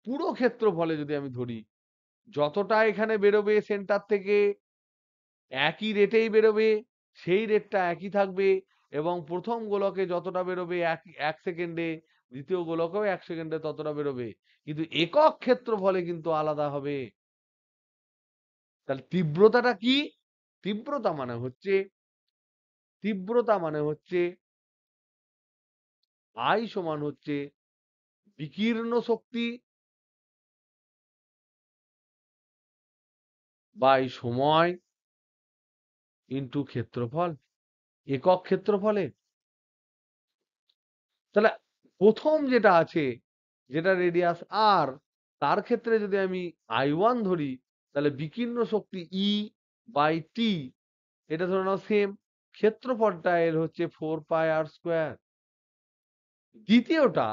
পুরো ক্ষেত্রফলে যদি আমি ধরি, যতটা এখানে বেরোবে সেন্টার থেকে একই রেটেই বেরোবে, সেই রেটটা একই থাকবে, এবং প্রথম গোলকে যতটা বেরোবে এক সেকেন্ডে, দ্বিতীয় গোলকেও 1 সেকেন্ডে ততটা বেরোবে, কিন্তু একক ক্ষেত্রফলে কিন্তু আলাদা হবে। তাহলে তীব্রতাটা কি? তীব্রতা মানে হচ্ছে তীব্রতা মানে হচ্ছে I সমান হচ্ছে বিকীর্ণ শক্তি বাই সময় ইন্টু ক্ষেত্রফল, একক ক্ষেত্রফলে। তাহলে প্রথম যেটা আছে, যেটা রেডিয়াস আর, তার ক্ষেত্রে যদি আমি I1 ধরি, তাহলে বিকীর্ণ শক্তি E/T, এটা ধরে নাও সেম। ক্ষেত্রফলটা এর হচ্ছে 4πr²। দ্বিতীয়টা,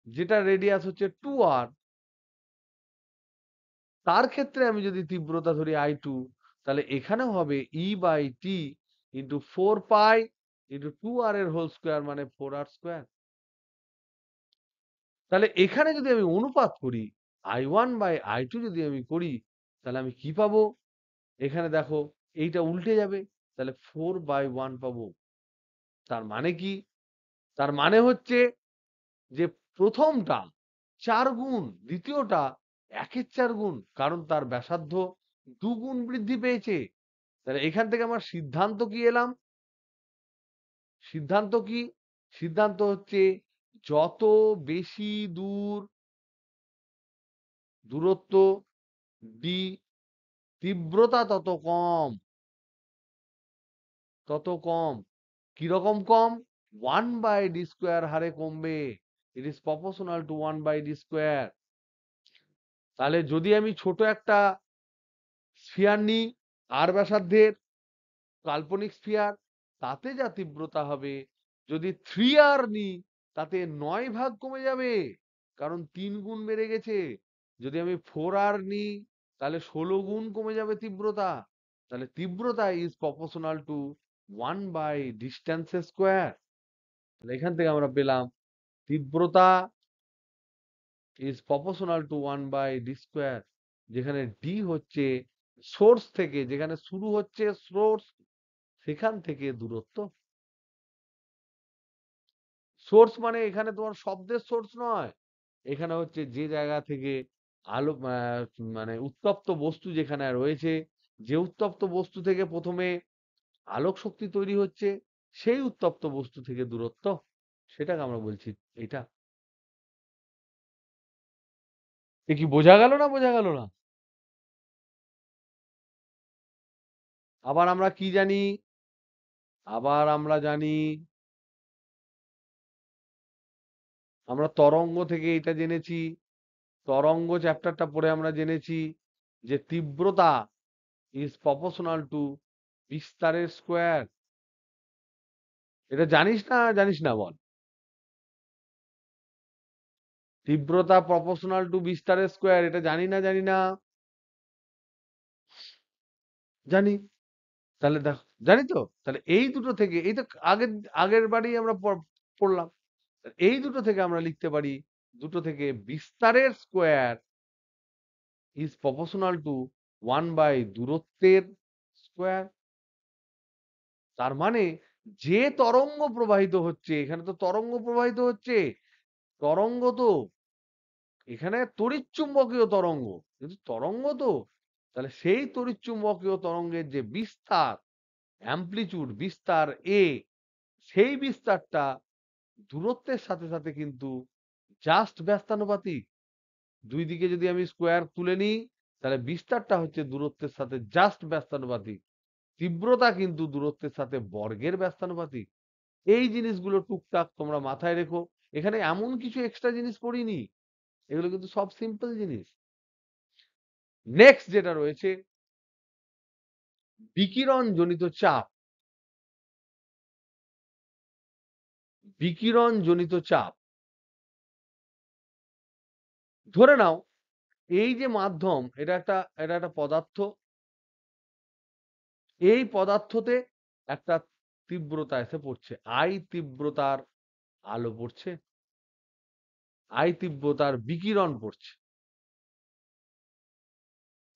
যেটা রেডিয়াস হচ্ছে 2r, তার ক্ষেত্রে আমি যদি তীব্রতা ধরি I2, তাহলে এখানেও হবে E/T ইন্টু 4π ইন্টু 2r এর হোল স্কোয়ার, মানে 4r²। তাহলে এখানে যদি আমি অনুপাত করি, I1/I2 যদি আমি করি, তাহলে আমি কি পাবো? এখানে দেখো, এইটা উল্টে যাবে, তাহলে 4/1 পাবো। তার মানে কি? তার মানে হচ্ছে যে প্রথমটা 4 গুণ, দ্বিতীয়টা 1-এর 4 গুণ, কারণ তার ব্যাসার্ধ 2 গুণ বৃদ্ধি পেয়েছে। তাহলে এখান থেকে আমার সিদ্ধান্ত কি এলাম? সিদ্ধান্ত কি? সিদ্ধান্ত হচ্ছে, যত বেশি দূরত্ব d, তীব্রতা তত কম, তত কম। কিরকম কম? 1/d² হারে কমবে। It is proportional two 1/d²। তাহলে যদি আমি ছোট একটা স্ফিয়ার নিই, আর ব্যাসার্ধের কাল্পনিক স্ফিয়ার, তাতে যা তীব্রতা হবে, যদি 3r নিই, তাতে 9 ভাগ কমে যাবে, কারণ 3 গুণ বেড়ে গেছে। যদি আমি 4r নিই, তাহলে 16 গুণ কমে যাবে তীব্রতা। তাহলে তীব্রতা ইজ প্রপোর্শনাল টু 1/ডিস্টেন্স²। তাহলে এখান থেকে আমরা পেলাম তীব্রতা ইজ প্রপোর্শনাল টু 1/d², যেখানে ডি হচ্ছে সোর্স থেকে, যেখানে শুরু হচ্ছে সোর্স, সেখান থেকে দূরত্ব। সোর্স মানে এখানে তোমার শব্দের সোর্স নয়, এখানে হচ্ছে যে জায়গা থেকে আলো, মানে উত্তপ্ত বস্তু যেখানে রয়েছে, যে উত্তপ্ত বস্তু থেকে প্রথমে আলোক শক্তি তৈরি হচ্ছে, সেই উত্তপ্ত বস্তু থেকে দূরত্ব, সেটাকে আমরা বলছি এটা। এ কি বোঝা গেল না বোঝা গেল না? আবার আমরা কি জানি? আবার আমরা জানি, আমরা তরঙ্গ থেকে এটা জেনেছি, তরঙ্গ চ্যাপ্টারটা পড়ে আমরা জেনেছি যে তীব্রতা ইজ প্রপোর্শনাল টু বিস্তারের স্কোয়ার। এটা জানিস না জানিস না বল? তীব্রতা প্রপোর্শনাল টু বিস্তারের স্কোয়ার, এটা জানি না জানি না? জানি। তাহলে দেখো, জানি তো। তাহলে এই দুটো থেকে, এই তো আগের আগের বারই আমরা পড়লাম, এই দুটো থেকে আমরা লিখতে পারি, দুটো থেকে বিস্তারের স্কোয়ার ইজ প্রপোর্শনাল টু 1/দূরত্বের স্কোয়ার। তার মানে যে তরঙ্গ প্রবাহিত হচ্ছে, এখানে তো তরঙ্গ প্রবাহিত হচ্ছে, তরঙ্গ তো এখানে তড়িৎচুম্বকীয় তরঙ্গ, কিন্তু তরঙ্গ তো, তাহলে সেই তড়িৎচুম্বকীয় তরঙ্গের যে বিস্তার, অ্যামপ্লিচিউড বিস্তার এ, সেই বিস্তারটা দূরত্বের সাথে সাথে কিন্তু জাস্ট ব্যস্তানুপাতিক। দুই দিকে যদি আমি স্কোয়ার তুলে নিই, তাহলে বিস্তারটা হচ্ছে দূরত্বের সাথে জাস্ট ব্যস্তানুপাতিক, তীব্রতা কিন্তু দূরত্বের সাথে বর্গের ব্যস্তানুপাতিক। এই জিনিসগুলো টুকটাক তোমরা মাথায় রেখো। এখানে এমন কিছু এক্সট্রা জিনিস পড়িনি, এগুলো কিন্তু সব সিম্পল জিনিস। নেক্সট যেটা রয়েছে, বিকিরণ জনিত চাপ। বিকিরণ জনিত চাপ, ধরে নাও এই যে মাধ্যম, এটা একটা পদার্থ, এই পদার্থতে একটা তীব্রতা এসে পড়ছে, আই তীব্রতার আলো পড়ছে, আই তীব্রতার বিকিরণ পড়ছে।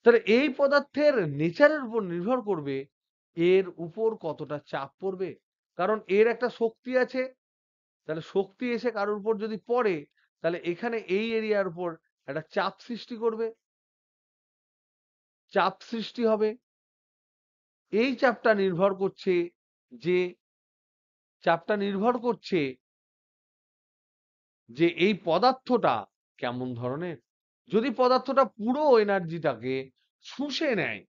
তাহলে এই পদার্থের নেচারের উপর নির্ভর করবে এর উপর কতটা চাপ পড়বে, কারণ এর একটা শক্তি আছে। তাহলে শক্তি এসে কারোর উপর যদি পড়ে, তাহলে এখানে এই এরিয়ার উপর একটা চাপ সৃষ্টি করবে, চাপ সৃষ্টি হবে। এই চাপটা নির্ভর করছে, যে চাপটা নির্ভর করছে যে এই পদার্থটা কেমন ধরনের। যদি পদার্থটা পুরো এনার্জিটাকে শুষে নেয়,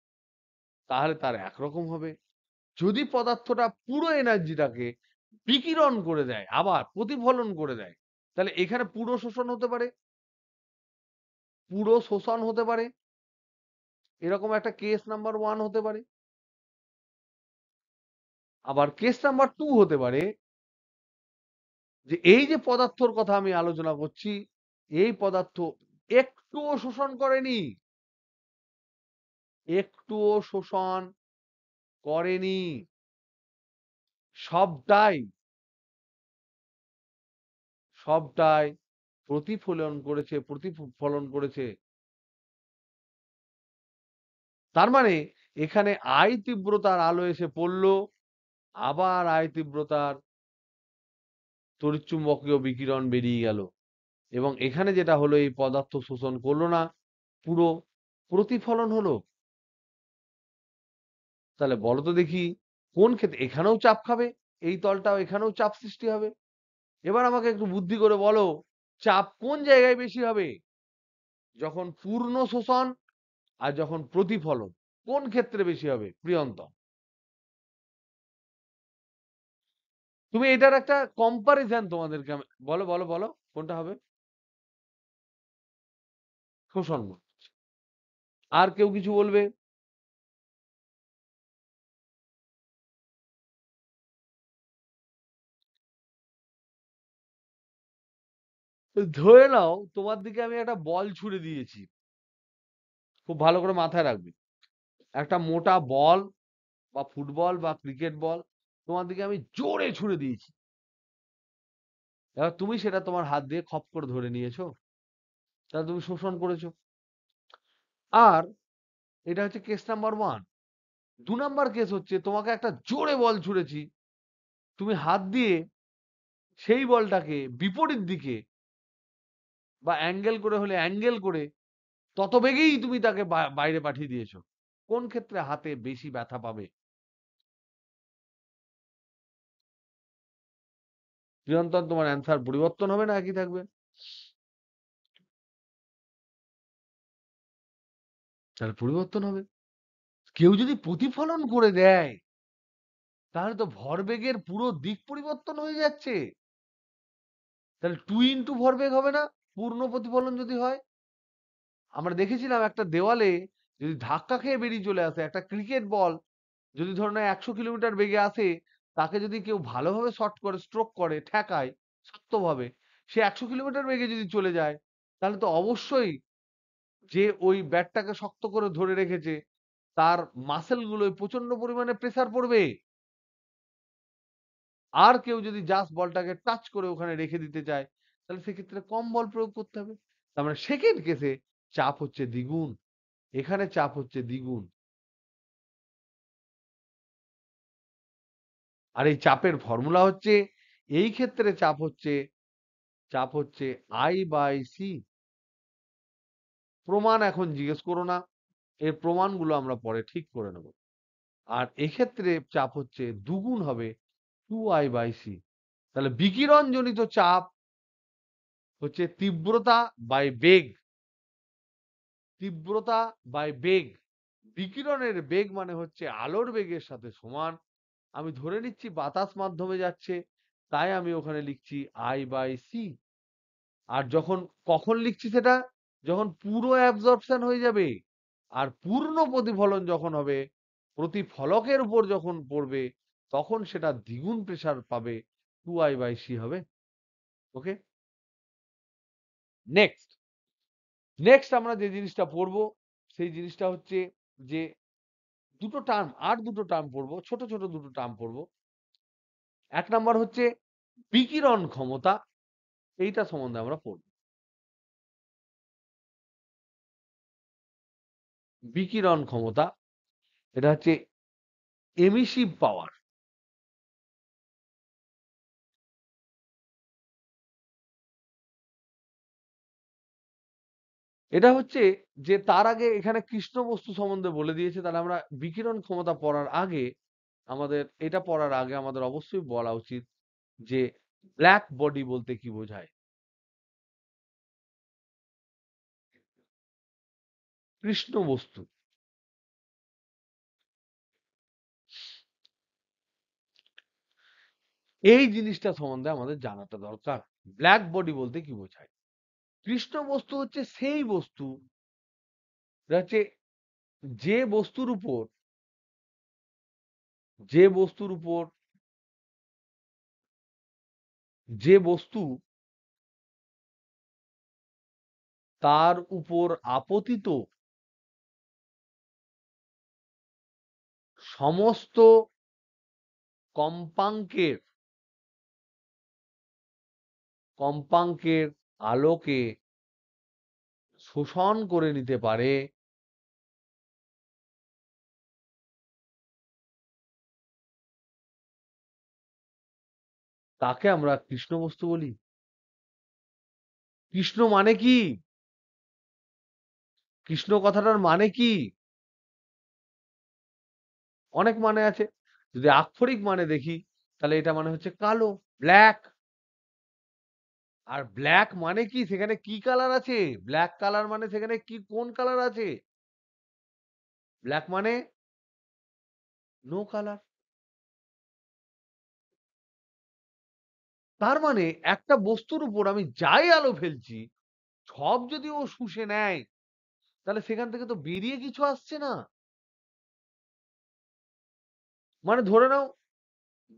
তাহলে তার একরকম হবে। যদি পদার্থটা পুরো এনার্জিটাকে বিকিরণ করে দেয়, আবার প্রতিফলন করে দেয়, তাহলে এখানে পুরো শোষণ হতে পারে, পুরো শোষণ হতে পারে, এরকম একটা কেস নাম্বার 1 হতে পারে। আবার কেস নাম্বার 2 হতে পারে যে এই যে পদার্থর কথা আমি আলোচনা করছি, এই পদার্থ একটুও শোষণ করেনি, একটুও শোষণ করেনি, সবটাই সবটাই প্রতিফলন করেছে। তার মানে এখানে আই তীব্রতার আলো এসে পড়লো, আবার আই তীব্রতার তড়িৎচুম্বকীয় বিকিরণ বেরিয়ে গেল, এবং এখানে যেটা হলো এই পদার্থ শোষণ করলো না, পুরো প্রতিফলন হলো। তাহলে বলো তো দেখি কোন ক্ষেত্রে এখানেও চাপ খাবে, এই তলটাও এখানেও চাপ সৃষ্টি হবে। এবার আমাকে একটু বুদ্ধি করে বলো, চাপ কোন জায়গায় বেশি হবে? যখন পূর্ণ শোষণ আর যখন প্রতিফলন, কোন ক্ষেত্রে বেশি হবে প্রিয়ন্তম? তুমি এটার একটা কম্পারিজন তোমাদেরকে বলো বলো বলো কোনটা হবে? শোষণ। আর কেউ কিছু বলবে? ধরে নাও তোমার দিকে আমি একটা বল ছুড়ে দিয়েছি, খুব ভালো করে মাথায় রাখবে, একটা মোটা বল বা ফুটবল বা ক্রিকেট বল তোমার দিকে আমি জোরে ছুড়ে দিয়েছি। এবার তুমি সেটা তোমার হাত দিয়ে খপ করে ধরে নিয়েছো, তাহলে তুমি শোষণ করেছো। আর এটা হচ্ছে কেস নাম্বার 1। 2 নাম্বার কেস হচ্ছে তোমাকে একটা জোরে বল ছুড়েছি, তুমি হাত দিয়ে সেই বলটাকে বিপরীত দিকে বা অ্যাঙ্গেল করে হলে অ্যাঙ্গেল করে তত বেগেই তুমি তাকে বাইরে পাঠিয়ে দিয়েছো। কোন ক্ষেত্রে হাতে বেশি ব্যথা পাবে? চিরন্তন তোমার অ্যান্সার পরিবর্তন হবে না একই থাকবে? তাহলে পরিবর্তন হবে। কেউ যদি প্রতিফলন করে দেয় তাহলে তো ভরবেগের পুরো দিক পরিবর্তন হয়ে যাচ্ছে। তাহলে 2 ইনটু ভরবেগ হবে না পূর্ণ প্রতিফলন যদি হয়? আমরা দেখেছিলাম একটা দেওয়ালে যদি ধাক্কা খেয়ে বেরিয়ে চলে আসে, একটা ক্রিকেট বল যদি ধরে নাও 100 কিলোমিটার বেগে আসে, তাকে যদি কেউ ভালোভাবে শট করে, স্ট্রোক করে, ঠেকায় শক্তভাবে, সে 100 কিলোমিটার বেগে যদি চলে যায়, তাহলে তো অবশ্যই যে ওই ব্যাটটাকে শক্ত করে ধরে রেখেছে তার মাসেল গুলোয় প্রচন্ড পরিমাণে প্রেসার পড়বে। আর কেউ যদি জাস্ট বলটাকে টাচ করে ওখানে রেখে দিতে চায়, তাহলে সেক্ষেত্রে কম বল প্রয়োগ করতে হবে। তার মানে সেকেন্ড কেসে চাপ হচ্ছে দ্বিগুণ, এখানে চাপ হচ্ছে দ্বিগুণ। আর এই চাপের ফর্মুলা হচ্ছে, এই ক্ষেত্রে চাপ হচ্ছে I/C। প্রমাণ এখন জিজ্ঞেস করো না, এর প্রমাণগুলো আমরা পরে ঠিক করে নেব। আর এক্ষেত্রে চাপ হচ্ছে দ্বিগুণ হবে 2I/C। তাহলে বিকিরণজনিত চাপ হচ্ছে তীব্রতা বাই বেগ, তীব্রতা বাই বেগ। বিকিরণের বেগ মানে হচ্ছে আলোর বেগের সাথে সমান। আমি ধরে নিচ্ছি বাতাস মাধ্যমে যাচ্ছে, তাই আমি ওখানে লিখছি I/C। আর কখন লিখছি সেটা? যখন পুরো অ্যাবজর্পশন হয়ে যাবে। আর পূর্ণ প্রতিফলন যখন হবে, প্রতিফলকের উপর যখন পড়বে, তখন সেটা দ্বিগুণ প্রেসার পাবে, 2I/C হবে। ওকে, নেক্সট নেক্সট আমরা যে জিনিসটা পড়বো সেই জিনিসটা হচ্ছে যে দুটো টার্ম পড়বো, ছোট ছোট দুটো টার্ম পড়বো। এক নাম্বার হচ্ছে বিকিরণ ক্ষমতা, এইটা সম্বন্ধে আমরা পড়ব। বিকিরণ ক্ষমতা, এটা হচ্ছে এমিসিভ পাওয়ার। এটা হচ্ছে যে তার আগে এখানে কৃষ্ণ বস্তু সম্বন্ধে বলে দিয়েছে, তাহলে আমরা বিকিরণ ক্ষমতা পড়ার আগে আমাদের অবশ্যই বলা উচিত যে ব্ল্যাক বডি বলতে কি বোঝায়। কৃষ্ণ বস্তু, এই জিনিসটা সম্বন্ধে আমাদের জানাটা দরকার। ব্ল্যাক বডি বলতে কি বোঝায়? কৃষ্ণ বস্তু হচ্ছে সেই বস্তু, যেটা হচ্ছে যে বস্তুর উপর যে বস্তুর উপর যে বস্তু তার উপর আপতিত সমস্ত কম্পাঙ্কের কম্পাঙ্কের আলোকে শোষণ করে নিতে পারে, তাকে আমরা কৃষ্ণ বস্তু বলি। কৃষ্ণ মানে কি? কৃষ্ণ কথাটার মানে কি? অনেক মানে আছে। যদি আক্ষরিক মানে দেখি, তাহলে এটা মানে হচ্ছে কালো, ব্ল্যাক। আর ব্ল্যাক মানে কি? সেখানে কি কালার আছে? ব্ল্যাক কালার মানে সেখানে কি কোন কালার আছে? ব্ল্যাক মানে নো কালার। তার মানে একটা বস্তুর উপর আমি যাই আলো ফেলছি, সব যদি ও শুষে নেয়, তাহলে সেখান থেকে তো বেরিয়ে কিছু আসছে না। মানে ধরে নাও,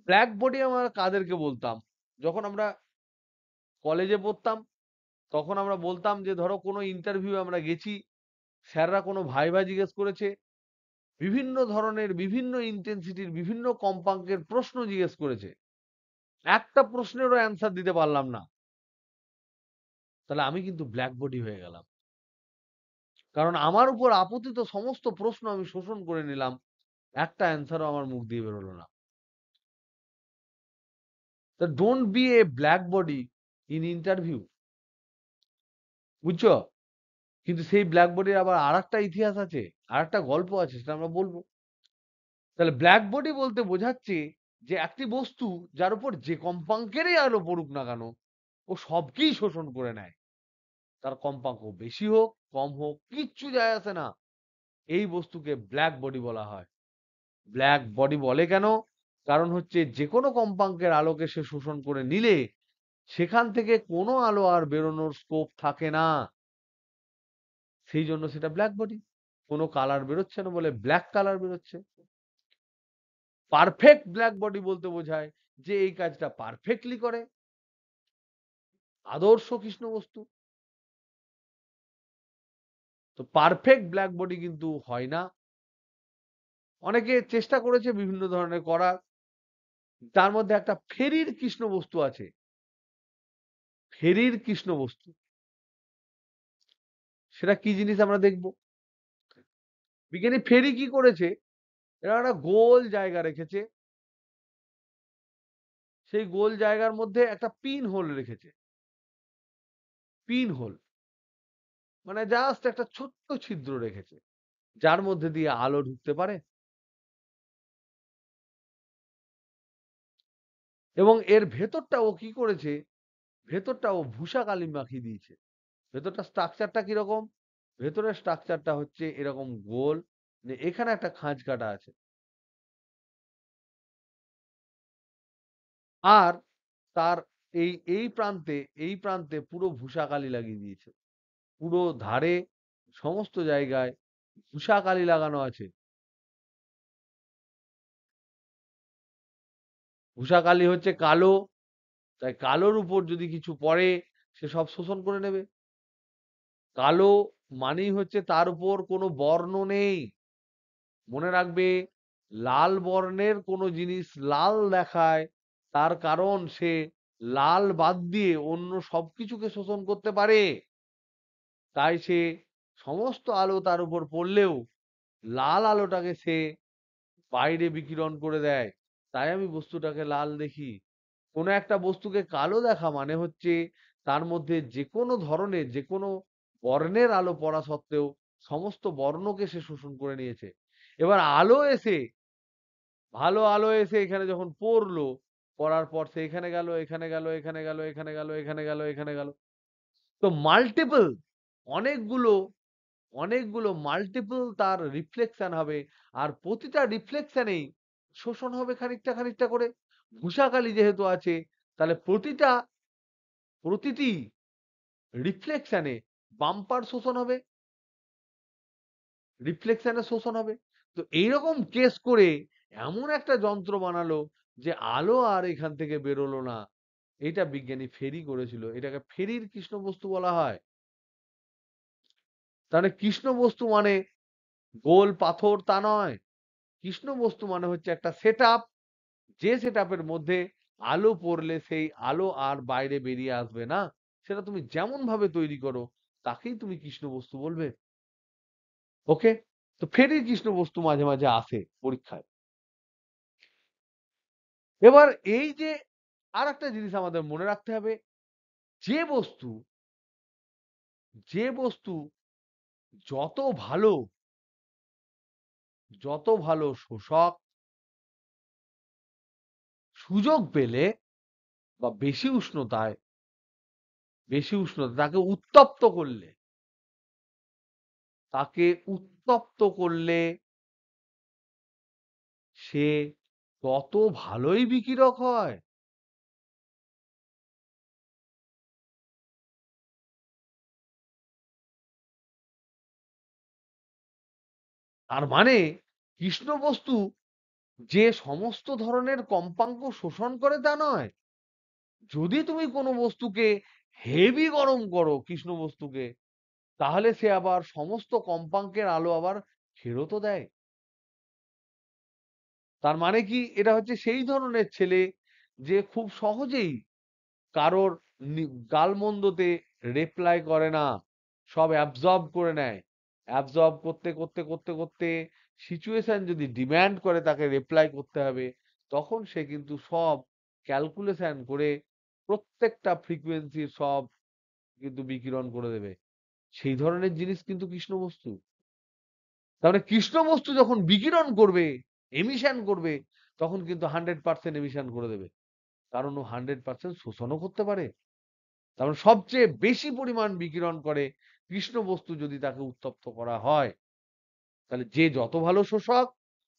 ব্ল্যাক বডি আমরা কাদেরকে বলতাম? যখন আমরা কলেজে পড়তাম, তখন আমরা বলতাম যে ধরো কোনো ইন্টারভিউ আমরা গেছি, স্যাররা কোনো ভাইভা জিজ্ঞেস করেছে, বিভিন্ন ধরনের বিভিন্ন ইন্টেন্সিটির বিভিন্ন কম্পাঙ্কের প্রশ্ন জিজ্ঞেস করেছে, একটা প্রশ্নেরও অ্যান্সার দিতে পারলাম না, তাহলে আমি কিন্তু ব্ল্যাক বডি হয়ে গেলাম। কারণ আমার উপর আপতিত সমস্ত প্রশ্ন আমি শোষণ করে নিলাম, একটা অ্যান্সারও আমার মুখ দিয়ে বেরোলো না। তা don't B A black body in interview, বুঝছো? কিন্তু সেই ব্ল্যাক বডির আবার আরেকটা ইতিহাস আছে, আরেকটা গল্প আছে, সেটা আমরা বলবো। তাহলে ব্ল্যাক বডি বলতে বোঝাচ্ছে যে একটি বস্তু যার উপর যে কম্পাঙ্কেরই আলো পড়ুক না কেন, ও সবকেই শোষণ করে নেয়। তার কম্পাঙ্ক বেশি হোক কম হোক কিচ্ছু যায় আসে না, এই বস্তুকে ব্ল্যাক বডি বলা হয়। ব্ল্যাক বডি বলে কেন? কারণ হচ্ছে যে কোনো কম্পাঙ্কের আলোকে সে শোষণ করে নিলে সেখান থেকে কোনো আলো আর বেরোনোর স্কোপ থাকে না, সেই জন্য সেটা ব্ল্যাক বডি। কোনো কালার বেরোচ্ছে না বলে ব্ল্যাক কালার বেরোচ্ছে। পারফেক্ট ব্ল্যাক বডি বলতে বোঝায় যে এই কাজটা পারফেক্টলি করে, আদর্শ কৃষ্ণ বস্তু। তো পারফেক্ট ব্ল্যাক বডি কিন্তু হয় না। অনেকে চেষ্টা করেছে বিভিন্ন ধরনের করার, তার মধ্যে একটা ফেরির কৃষ্ণ বস্তু আছে। ফেরির কৃষ্ণ বস্তু, সেটা কি জিনিস আমরা দেখব। বিজ্ঞানী ফেরি কি করেছে, এরা একটা গোল জায়গা রেখেছে, সেই গোল জায়গার মধ্যে একটা পিন হোল রেখেছে। পিন হোল মানে জাস্ট একটা ছোট্ট ছিদ্র রেখেছে, যার মধ্যে দিয়ে আলো ঢুকতে পারে। এবং এর ভেতরটা ও কি করেছে, ভেতরটা ও ভূষা কালি মাখিয়ে দিয়েছে। ভেতরটা স্ট্রাকচারটা কিরকম? ভেতরের স্ট্রাকচারটা হচ্ছে এরকম গোল, যে এখানে একটা খাঁজ কাটা আছে। আর তার এই প্রান্তে পুরো ভূষা কালি লাগিয়ে দিয়েছে। পুরো ধারে সমস্ত জায়গায় ভূষা কালি লাগানো আছে। ভূষা কালি হচ্ছে কালো, তাই কালোর উপর যদি কিছু পড়ে সে সব শোষণ করে নেবে। কালো মানেই হচ্ছে তার উপর কোনো বর্ণ নেই। মনে রাখবে, লাল বর্ণের কোনো জিনিস লাল দেখায়, তার কারণ সে লাল বাদ দিয়ে অন্য সবকিছুকে শোষণ করতে পারে। তাই সে সমস্ত আলো তার উপর পড়লেও লাল আলোটাকে সে বাইরে বিকিরণ করে দেয়। তাই আমি বস্তুটাকে লাল দেখি। কোনো একটা বস্তুকে কালো দেখা মানে হচ্ছে তার মধ্যে যেকোনো ধরনের যেকোনো বর্ণের আলো পড়া সত্ত্বেও সমস্ত বর্ণকে সে শোষণ করে নিয়েছে। এবার আলো এসে, ভালো আলো এসে এখানে যখন পড়লো, পড়ার পর সে এখানে গেল, এখানে গেল, এখানে গেল, এখানে গেল, এখানে গেল, এখানে গেল। তো মাল্টিপল, অনেকগুলো অনেকগুলো মাল্টিপল তার রিফ্লেকশন হবে। আর প্রতিটা রিফ্লেকশনেই শোষণ হবে খানিকটা খানিকটা করে। ভূষাকালি যেহেতু আছে, তাহলে প্রতিটা প্রতিটি রিফ্লেকশনে বাম্পার শোষণ হবে, রিফ্লেকশনে শোষণ হবে। তো এইরকম কেস করে এমন একটা যন্ত্র বানালো যে আলো আর এখান থেকে বেরোলো না। এটা বিজ্ঞানী ফেরি করেছিল। এটাকে ফেরির কৃষ্ণ বস্তু বলা হয়। তাহলে কৃষ্ণ বস্তু মানে গোল পাথর তা নয়। কৃষ্ণ বস্তু মানে হচ্ছে একটা সেটআপ, যে সেটআপের মধ্যে আলো পড়লে সেই আলো আর বাইরে বেরিয়ে আসবে না। সেটা তুমি যেমন ভাবে তৈরি করো তাকেই তুমি কৃষ্ণ বস্তু বলবে। ওকে? তো ফেরির কৃষ্ণ বস্তু মাঝে মাঝে আসে পরীক্ষায়। এবার এই যে আরেকটা জিনিস আমাদের মনে রাখতে হবে, যে বস্তু যে বস্তু যত ভালো শোষক, সুযোগ পেলে বা বেশি উষ্ণতা তাকে উত্তপ্ত করলে সে তত ভালোই বিকিরক হয়। তার মানে কৃষ্ণ বস্তু যে সমস্ত ধরনের কম্পাঙ্ক শোষণ করে তা নয়। যদি তুমি কোনো বস্তুকে হেভি গরম করো কৃষ্ণ বস্তুকে, তাহলে সে আবার সমস্ত কম্পাঙ্কের আলো আবার ফেরতও দেয়। তার মানে কি, এটা হচ্ছে সেই ধরনের ছেলে যে খুব সহজেই কারোর গালমন্দতে রিপ্লাই করে না, সব অ্যাবজর্ব করে নেয়। অ্যাবজর্ব করতে করতে করতে করতে সিচুয়েশন যদি ডিম্যান্ড করে তাকে রিপ্লাই করতে হবে, তখন সে কিন্তু সব ক্যালকুলেশন করে প্রত্যেকটা ফ্রিকোয়েন্সির সব কিন্তু বিকিরণ করে দেবে। সেই ধরনের জিনিস কিন্তু কৃষ্ণ বস্তু। তাহলে কৃষ্ণ বস্তু যখন বিকিরণ করবে, এমিশন করবে, তখন কিন্তু 100% এমিশন করে দেবে। কারণ ও 100% শোষণও করতে পারে। কারণ সবচেয়ে বেশি পরিমাণ বিকিরণ করে কৃষ্ণ বস্তু যদি তাকে উত্তপ্ত করা হয়। তাহলে যে যত ভালো শোষক,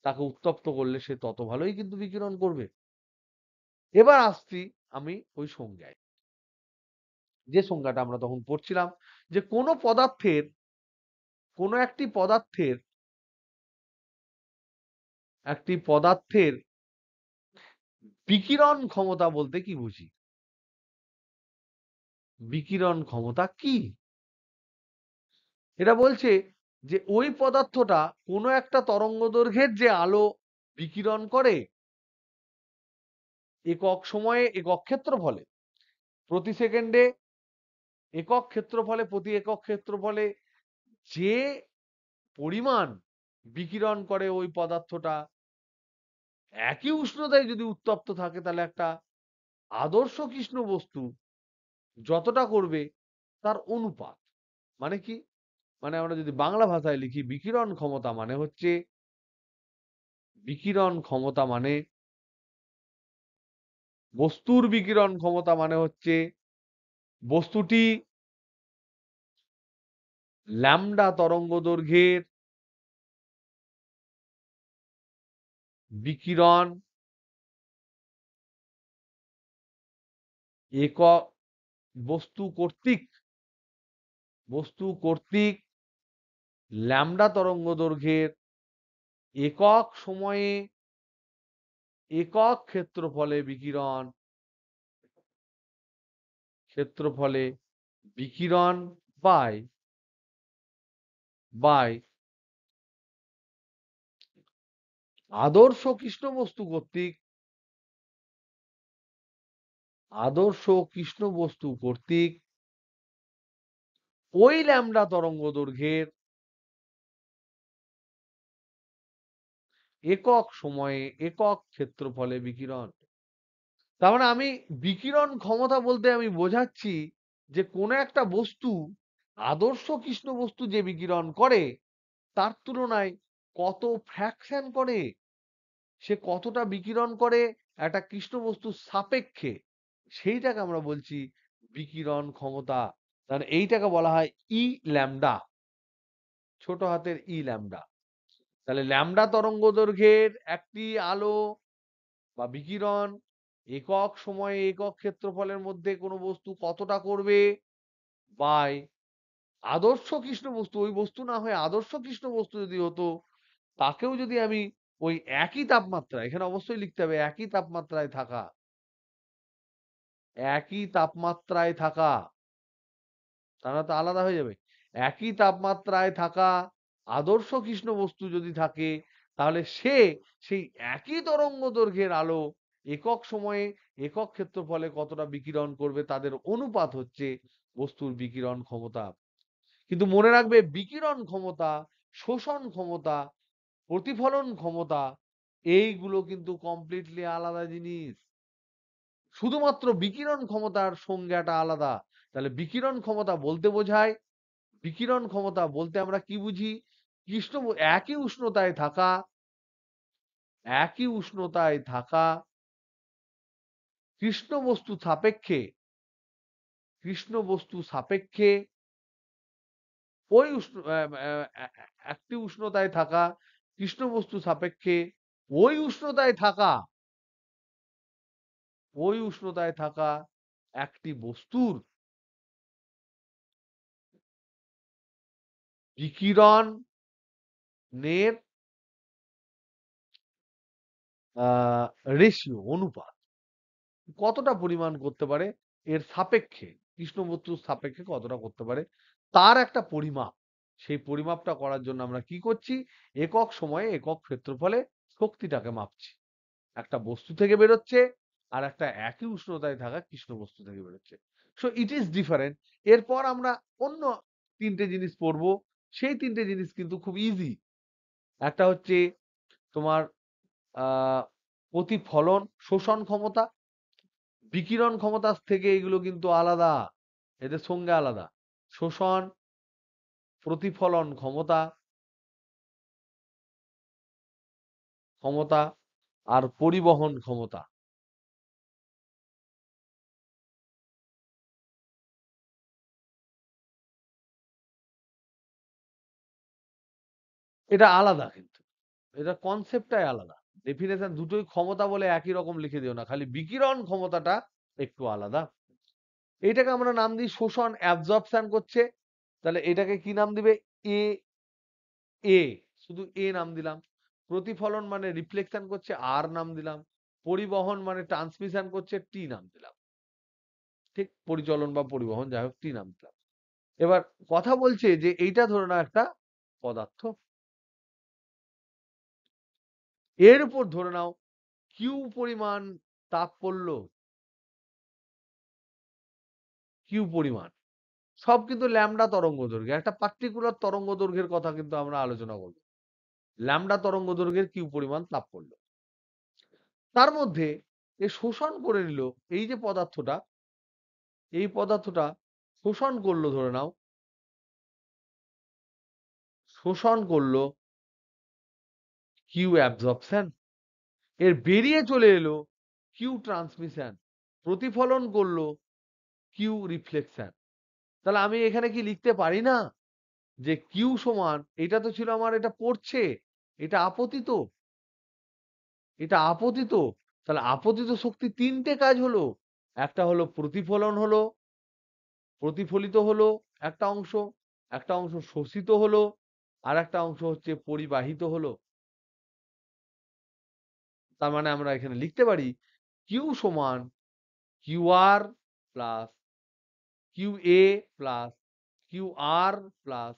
তাকে উত্তপ্ত করলে সে তত ভালোই কিন্তু বিকিরণ করবে। এবার আসছি আমি ওই সংজ্ঞায়, যে সংজ্ঞাটা আমরা তখন পড়ছিলাম, যে কোনো একটি পদার্থের বিকিরণ ক্ষমতা বলতে কি বুঝি? বিকিরণ ক্ষমতা কি? এটা বলছে যে ওই পদার্থটা কোনো একটা তরঙ্গদৈর্ঘ্যের যে আলো বিকিরণ করে একক সময়ে একক ক্ষেত্রফলে, প্রতি সেকেন্ডে একক ক্ষেত্রফলে, প্রতি একক ক্ষেত্রফলে যে পরিমাণ বিকিরণ করে ওই পদার্থটা, একই উষ্ণতায় যদি উত্তপ্ত থাকে, তাহলে একটা আদর্শ কৃষ্ণ বস্তু যতটা করবে তার অনুপাত। মানে কি? মানে আমরা যদি বাংলা ভাষায় লিখি, বিকিরণ ক্ষমতা মানে বস্তুর বিকিরণ ক্ষমতা মানে হচ্ছে বস্তুটি ল্যামডা তরঙ্গদৈর্ঘ্যের বিকিরণ একক বস্তু কর্তৃক ল্যামডা তরঙ্গদৈর্ঘ্যের একক সময়ে একক ক্ষেত্রফলে বিকিরণ বাই বাই আদর্শ কৃষ্ণ বস্তু কর্তৃক ওই ল্যামডা তরঙ্গদৈর্ঘ্যের একক সময়ে একক ক্ষেত্রফলে বিকিরণ। তার মানে আমি বিকিরণ ক্ষমতা বলতে আমি বোঝাচ্ছি যে কোনো একটা বস্তু, আদর্শ কৃষ্ণ বস্তু যে বিকিরণ করে তার তুলনায় কত ফ্র্যাকশন করে, সে কতটা বিকিরণ করে একটা কৃষ্ণ বস্তুর সাপেক্ষে, সেইটাকে আমরা বলছি বিকিরণ ক্ষমতা। তাহলে এইটাকে বলা হয় ই ল্যামডা, ছোট হাতের ই ল্যামডা। তাহলে ল্যামডা তরঙ্গদৈর্ঘ্যের একটি আলো বা বিকিরণ একক সময়ে একক ক্ষেত্রফলের মধ্যে কোনো বস্তু কতটা করবে বাই আদর্শ কৃষ্ণ বস্তু, ওই বস্তু না হয়ে আদর্শ কৃষ্ণ বস্তু যদি হতো, তাকেও যদি আমি ওই একই তাপমাত্রা, এখানে অবশ্যই লিখতে হবে একই তাপমাত্রায় থাকা, একই তাপমাত্রায় থাকা, তারা তো আলাদা হয়ে যাবে। একই তাপমাত্রায় থাকা আদর্শ কৃষ্ণ বস্তু যদি থাকে, তাহলে সে সেই একই তরঙ্গ দৈর্ঘ্যের আলো একক সময়ে একক ক্ষেত্রফলে কতটা বিকিরণ করবে, তাদের অনুপাত হচ্ছে বস্তুর বিকিরণ ক্ষমতা। কিন্তু মনে রাখবে, বিকিরণ ক্ষমতা, শোষণ ক্ষমতা, প্রতিফলন ক্ষমতা, এইগুলো কিন্তু কমপ্লিটলি আলাদা জিনিস। শুধুমাত্র বিকিরণ ক্ষমতার সংজ্ঞাটা আলাদা। তাহলে বিকিরণ ক্ষমতা বলতে বোঝায়, বিকিরণ ক্ষমতা বলতে আমরা কি বুঝি? কৃষ্ণ একই উষ্ণতায় থাকা, একই উষ্ণতায় থাকা কৃষ্ণ বস্তু সাপেক্ষে, কৃষ্ণ বস্তু সাপেক্ষে ওই উষ্ণ একটি উষ্ণতায় থাকা কৃষ্ণ বস্তু সাপেক্ষে ওই উষ্ণতায় থাকা, ওই উষ্ণতায় থাকা একটি বস্তুর বিকিরণের রেশিও, অনুপাত কতটা পরিমাণ করতে পারে, এর সাপেক্ষে কৃষ্ণ বস্তুর সাপেক্ষে কতটা করতে পারে, তার একটা পরিমাপ। সেই পরিমাপটা করার জন্য আমরা কি করছি? একক সময়ে একক ক্ষেত্রফলে শক্তিটাকে মাপছি। একটা বস্তু থেকে বেরোচ্ছে, আর একটা একই উষ্ণতায় থাকা কৃষ্ণ বস্তু থেকে বেরোচ্ছে। So it is different. এরপর আমরা অন্য তিনটে জিনিস পড়বো। সেই তিনটে জিনিস কিন্তু খুব ইজি। একটা হচ্ছে তোমার প্রতিফলন, শোষণ ক্ষমতা, বিকিরণ ক্ষমতার থেকে এগুলো কিন্তু আলাদা, এদের সংজ্ঞা আলাদা। শোষণ, প্রতিফলন ক্ষমতা, ক্ষমতা আর পরিবহন ক্ষমতা, এটা আলাদা কিন্তু, এটা কনসেপ্টটাই আলাদা। ডেফিনেশন দুটোই ক্ষমতা বলে একই রকম লিখে দিও না, খালি বিকিরণ ক্ষমতাটা একটু আলাদা। এটাকে আমরা নাম দিই শোষণ, অ্যাবজর্পশন করছে, তাহলে এটাকে কি নাম দিবে? এ, এ, শুধু এ নাম দিলাম। প্রতিফলন মানে রিফ্লেকশন করছে, আর নাম দিলাম। পরিবহন মানে ট্রান্সমিশন করছে, টি নাম দিলাম। ঠিক, পরিচলন বা পরিবহন, যাই হোক, টি নাম দিলাম। এবার কথা বলছে যে এইটা ধরে নাও একটা পদার্থ, এর উপর ধরে নাও কিউ পরিমাণ তাপ পড়লো, কিউ পরিমাণ, সব কিন্তু ল্যামডা তরঙ্গ দৈর্ঘ্য, একটা পার্টিকুলার তরঙ্গ দৈর্ঘ্যের কথা কিন্তু আমরা আলোচনা করব। ল্যামডা তরঙ্গ দৈর্ঘ্যের কিউ পরিমাণ তাপ পড়লো, তার মধ্যে এ শোষণ করে নিল, এই যে পদার্থটা, এই পদার্থটা শোষণ করলো, ধরে নাও শোষণ করলো কিউ অ্যাবজর্পশন, এর বেরিয়ে চলে এলো কিউ ট্রান্সমিশন, প্রতিফলন করলো কিউ রিফ্লেকশন। তাহলে আমি এখানে কি লিখতে পারি না যে কিউ সমান, এটা তো ছিল আমার, এটা পড়ছে, এটা আপতিত, এটা আপতিত, তাহলে আপতিত শক্তি তিনটে কাজ হলো। একটা হলো প্রতিফলন হলো, প্রতিফলিত হলো একটা অংশ, একটা অংশ শোষিত হলো, আর একটা অংশ হচ্ছে পরিবাহিত হলো। তার মানে আমরা এখানে লিখতে পারি কিউ সমান কিউ আর প্লাস কিউ এ প্লাস কিউ আর প্লাস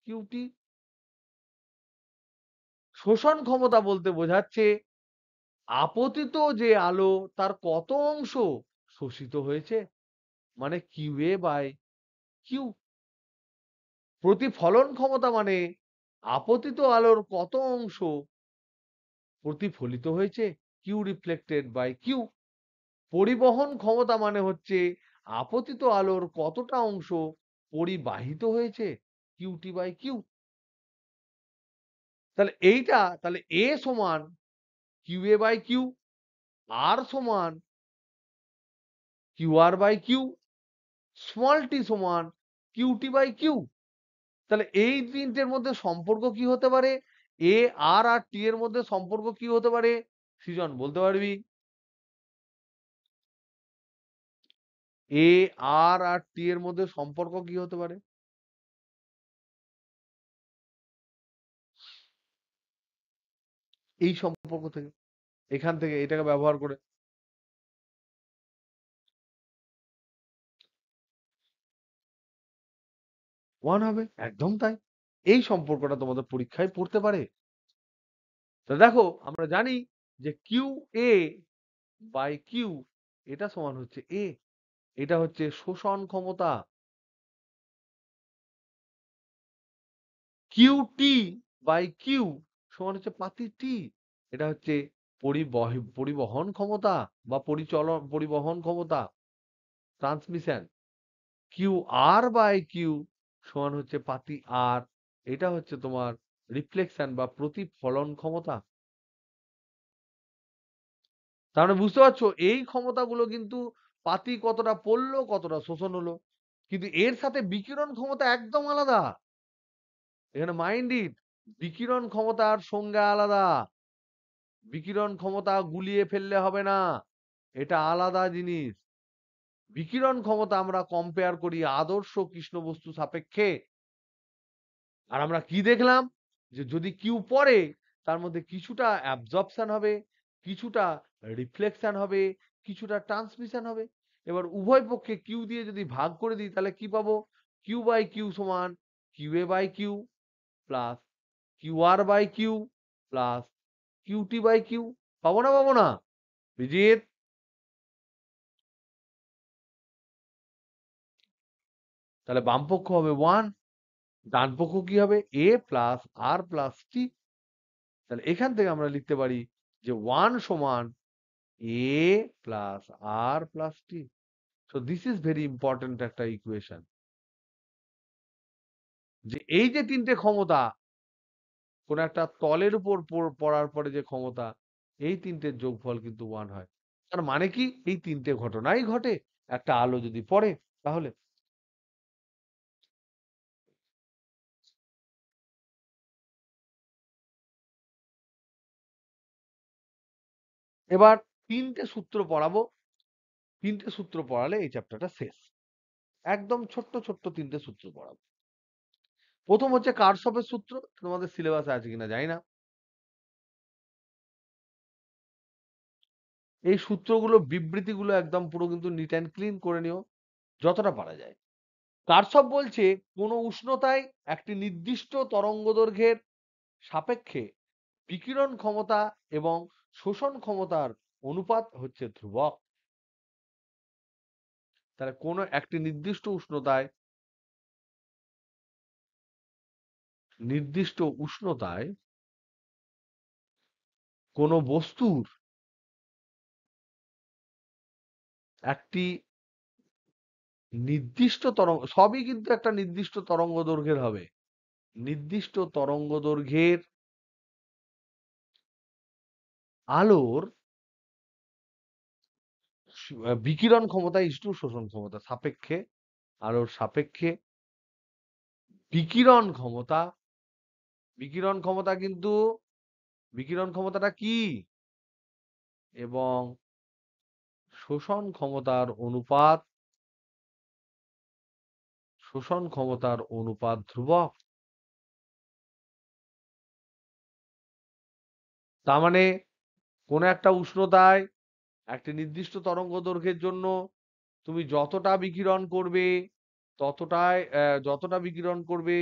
কিউ টি। শোষণ ক্ষমতা বলতে বোঝাচ্ছে আপতিত যে আলো, তার কত অংশ শোষিত হয়েছে, মানে কিউ এ বাই কিউ। প্রতিফলন ক্ষমতা মানে আপতিত আলোর কত অংশ প্রতিফলিত হয়েছে, কিউ রিফ্লেক্টেড বাই কিউ। পরিবহন ক্ষমতা মানে হচ্ছে আপতিত আলোর কতটা অংশ পরিবাহিত হয়েছে, কিউটি বাই কিউ। তাহলে এইটা, তাহলে এ সমান Q A by Q, R সমান Q R by Q, small t সমান কিউটি বাই কিউ। তাহলে এই তিনটের মধ্যে সম্পর্ক কি হতে পারে? এ, আর টি এর মধ্যে সম্পর্ক কি হতে পারে? সৃজন বলতে পারবি? এ আর টি এর মধ্যে সম্পর্ক কি হতে পারে? এই সম্পর্ক থেকে, এখান থেকে এটাকে ব্যবহার করে। ওয়ান হবে, একদম তাই। এই সম্পর্কটা তোমাদের পরীক্ষায় পড়তে পারে। তো দেখো আমরা জানি যে কিউ এ বাই কিউ এটা সমান হচ্ছে এ, এটা হচ্ছে শোষণ ক্ষমতা। কিউ টি বাই কিউ সমান হচ্ছে পাতি টি, এটা হচ্ছে পরিবহন ক্ষমতা বা পরিবহন ক্ষমতা, transmission. Q R by Q সমান হচ্ছে পাতি আর, এটা হচ্ছে তোমার রিফ্লেকশন বা প্রতিফলন ক্ষমতা। তার মানে বুঝতে পারছো এই ক্ষমতাগুলো কিন্তু পাতি কতটা পড়লো কতটা শোষণ হলো, কিন্তু এর সাথে বিকিরণ ক্ষমতা একদম আলাদা। এখানে মাইন্ড ইট, বিকিরণ ক্ষমতার সংজ্ঞা আলাদা। বিকিরণ ক্ষমতা গুলিয়ে ফেললে হবে না, এটা আলাদা জিনিস। বিকিরণ ক্ষমতা আমরা কম্পেয়ার করি আদর্শ কৃষ্ণ বস্তু সাপেক্ষে। আর আমরা কি দেখলাম যে যদি কিউ পড়ে তার মধ্যে কিছুটা অ্যাবজর্পশন হবে, কিছুটা রিফ্লেকশন হবে, কিছুটা ট্রান্সমিশন হবে। এবার উভয় পক্ষে কিউ দিয়ে যদি ভাগ করে দিই তাহলে কি পাবো? কিউ বাই কিউ সমান Q A by Q plus Q R by Q plus Q T by Q. পাবো না পাবো না বিজিত? তাহলে বাম পক্ষ হবে ওয়ান, ডান পক্ষ কি হবে? A plus R plus T. তাহলে এখান থেকে আমরা লিখতে পারি যে ওয়ান সমান A plus R plus T. So this is very important একটা ইকুয়েশন, যে এই যে তিনটে ক্ষমতা কোন একটা তলের উপর পড়ার পরে যে ক্ষমতা, এই তিনটের যোগফল কিন্তু ওয়ান হয়। তার মানে কি এই তিনটে ঘটনাই ঘটে একটা আলো যদি পড়ে তাহলে। এবার তিনটে সূত্র পড়াবো, তিনটে সূত্র পড়ালে এই চ্যাপ্টারটা শেষ। একদম ছোট্ট ছোট্ট তিনটে সূত্র পড়াবো। প্রথম হচ্ছে কার্শফের সূত্র, তোমাদের সিলেবাসে আছে কিনা জানি না। এই সূত্রগুলো বিবৃতিগুলো একদম পুরো কিন্তু নিট অ্যান্ড ক্লিন করে নিও যতটা পারা যায়। কার্শফ বলছে কোন উষ্ণতায় একটি নির্দিষ্ট তরঙ্গদৈর্ঘ্যের সাপেক্ষে বিকিরণ ক্ষমতা এবং শোষণ ক্ষমতার অনুপাত হচ্ছে ধ্রুবক। তাহলে কোন একটি নির্দিষ্ট উষ্ণতায়, নির্দিষ্ট উষ্ণতায় কোন বস্তুর একটি নির্দিষ্ট তরঙ্গ, সবই কিন্তু একটা নির্দিষ্ট তরঙ্গ দৈর্ঘ্যের হবে, নির্দিষ্ট তরঙ্গ দৈর্ঘ্যের আলোর বিকিরণ ক্ষমতা ইস্টু শোষণ ক্ষমতা সাপেক্ষে, আলোর সাপেক্ষে বিকিরণ ক্ষমতা, বিকিরণ ক্ষমতা কিন্তু, বিকিরণ ক্ষমতাটা কি, এবং শোষণ ক্ষমতার অনুপাত, শোষণ ক্ষমতার অনুপাত ধ্রুবক। তার মানে কোন একটা উষ্ণতায় একটি নির্দিষ্ট তরঙ্গ দৈর্ঘ্যের জন্য তুমি যতটা বিকিরণ করবে, ততটাই যতটা বিকিরণ করবে,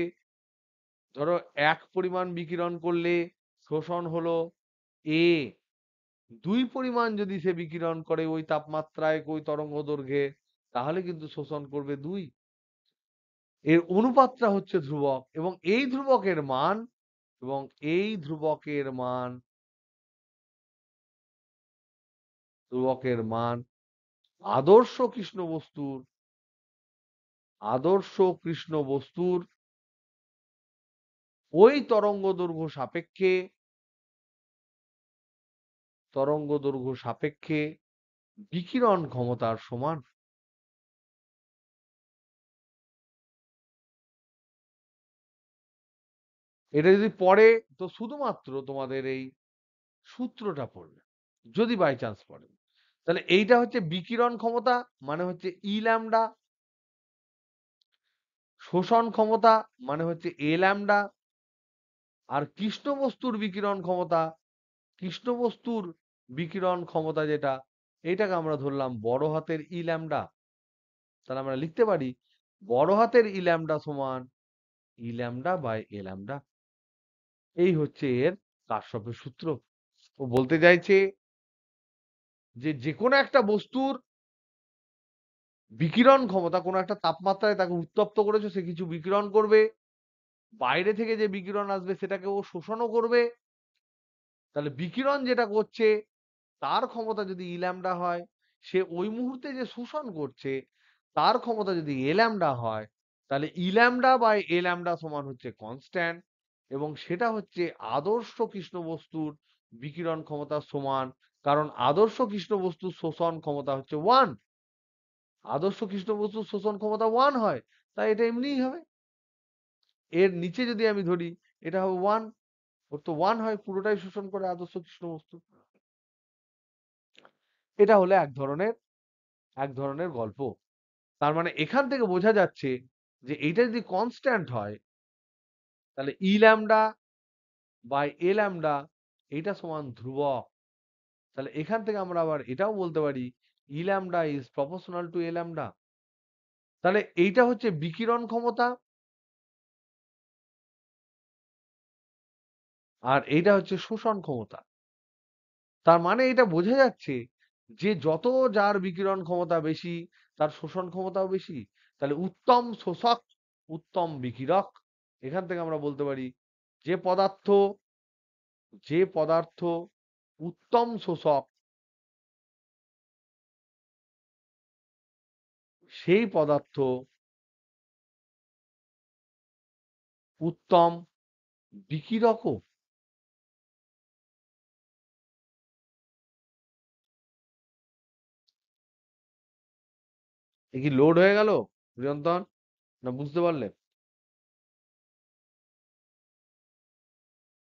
ধরো এক পরিমাণ বিকিরণ করলে শোষণ হলো এ, দুই পরিমাণ যদি সে বিকিরণ করে ওই তাপমাত্রায় ওই তরঙ্গ দৈর্ঘ্যে তাহলে কিন্তু শোষণ করবে দুই। এর অনুপাতটা হচ্ছে ধ্রুবক, এবং এই ধ্রুবকের মান, এবং এই ধ্রুবকের মান, ধ্রুবকের মান আদর্শ কৃষ্ণ বস্তুর, আদর্শ কৃষ্ণ বস্তুর ওই তরঙ্গ দৈর্ঘ্য সাপেক্ষে, তরঙ্গ দৈর্ঘ্য সাপেক্ষে বিকিরণ ক্ষমতার সমান। এটা যদি পড়ে তো শুধুমাত্র তোমাদের এই সূত্রটা পড়বে, যদি বাই চান্স পড়ে। তাহলে এইটা হচ্ছে বিকিরণ ক্ষমতা, মানে হচ্ছে ই ল্যামডা। শোষণ ক্ষমতা মানে হচ্ছে এ ল্যামডা। আর কৃষ্ণ বস্তুর বিকিরণ ক্ষমতা, কৃষ্ণ বস্তুর বিকিরণ ক্ষমতা যেটা, এটাকে আমরা ধরলাম বড় হাতের ই ল্যামডা। তাহলে আমরা লিখতে পারি বড় হাতের ই ল্যামডা সমান ই ল্যামডা বাই এ ল্যামডা। এই হচ্ছে এর কারশফের সূত্র। ও বলতে চাইছে যে যে কোনো একটা বস্তুর বিকিরণ ক্ষমতা, কোনো একটা তাপমাত্রায় তাকে উত্তপ্ত করেছো, সে কিছু বিকিরণ করবে, বাইরে থেকে যে বিকিরণ আসবে সেটাকে ও শোষণও করবে। তাহলে বিকিরণ যেটা করছে তার ক্ষমতা যদি ই ল্যামডা হয়, সে ওই মুহূর্তে যে শোষণ করছে তার ক্ষমতা যদি এ ল্যামডা হয়, তাহলে ই ল্যামডা বাই এ ল্যামডা সমান হচ্ছে কনস্ট্যান্ট, এবং সেটা হচ্ছে আদর্শ কৃষ্ণ বস্তুর বিকিরণ ক্ষমতা সমান। কারণ আদর্শ কৃষ্ণ বস্তুর শোষণ ক্ষমতা হচ্ছে 1। আদর্শ কৃষ্ণ বস্তুর শোষণ ক্ষমতা 1 হয়, তাই এটা এমনিই হবে। এর নিচে যদি আমি ধরি, এটা হবে 1। ওর তো 1 হয়, পুরোটাই শোষণ করে আদর্শ কৃষ্ণ বস্তু। এটা হলো এক ধরনের গল্প। তার মানে এখান থেকে বোঝা যাচ্ছে যে এইটা যদি কনস্ট্যান্ট হয়, তাহলে ই ল্যামডা বাই এ ল্যামডা এইটা সমান ধ্রুবক। তাহলে এখান থেকে আমরা আবার এটাও বলতে পারি E lambda is proportional to A lambda. তাহলে এইটা হচ্ছে বিকিরণ ক্ষমতা, আর এইটা হচ্ছে শোষণ ক্ষমতা। তার মানে এটা বোঝা যাচ্ছে যে যত যার বিকিরণ ক্ষমতা বেশি, তার শোষণ ক্ষমতাও বেশি। তাহলে উত্তম শোষক, উত্তম বিকিরক। এখান থেকে আমরা বলতে পারি যে পদার্থ যে পদার্থ উত্তম শোষক, সেই পদার্থ উত্তম বিকিরকও। এ কি লোড হয়ে গেল চিরন্তন, না বুঝতে পারলে?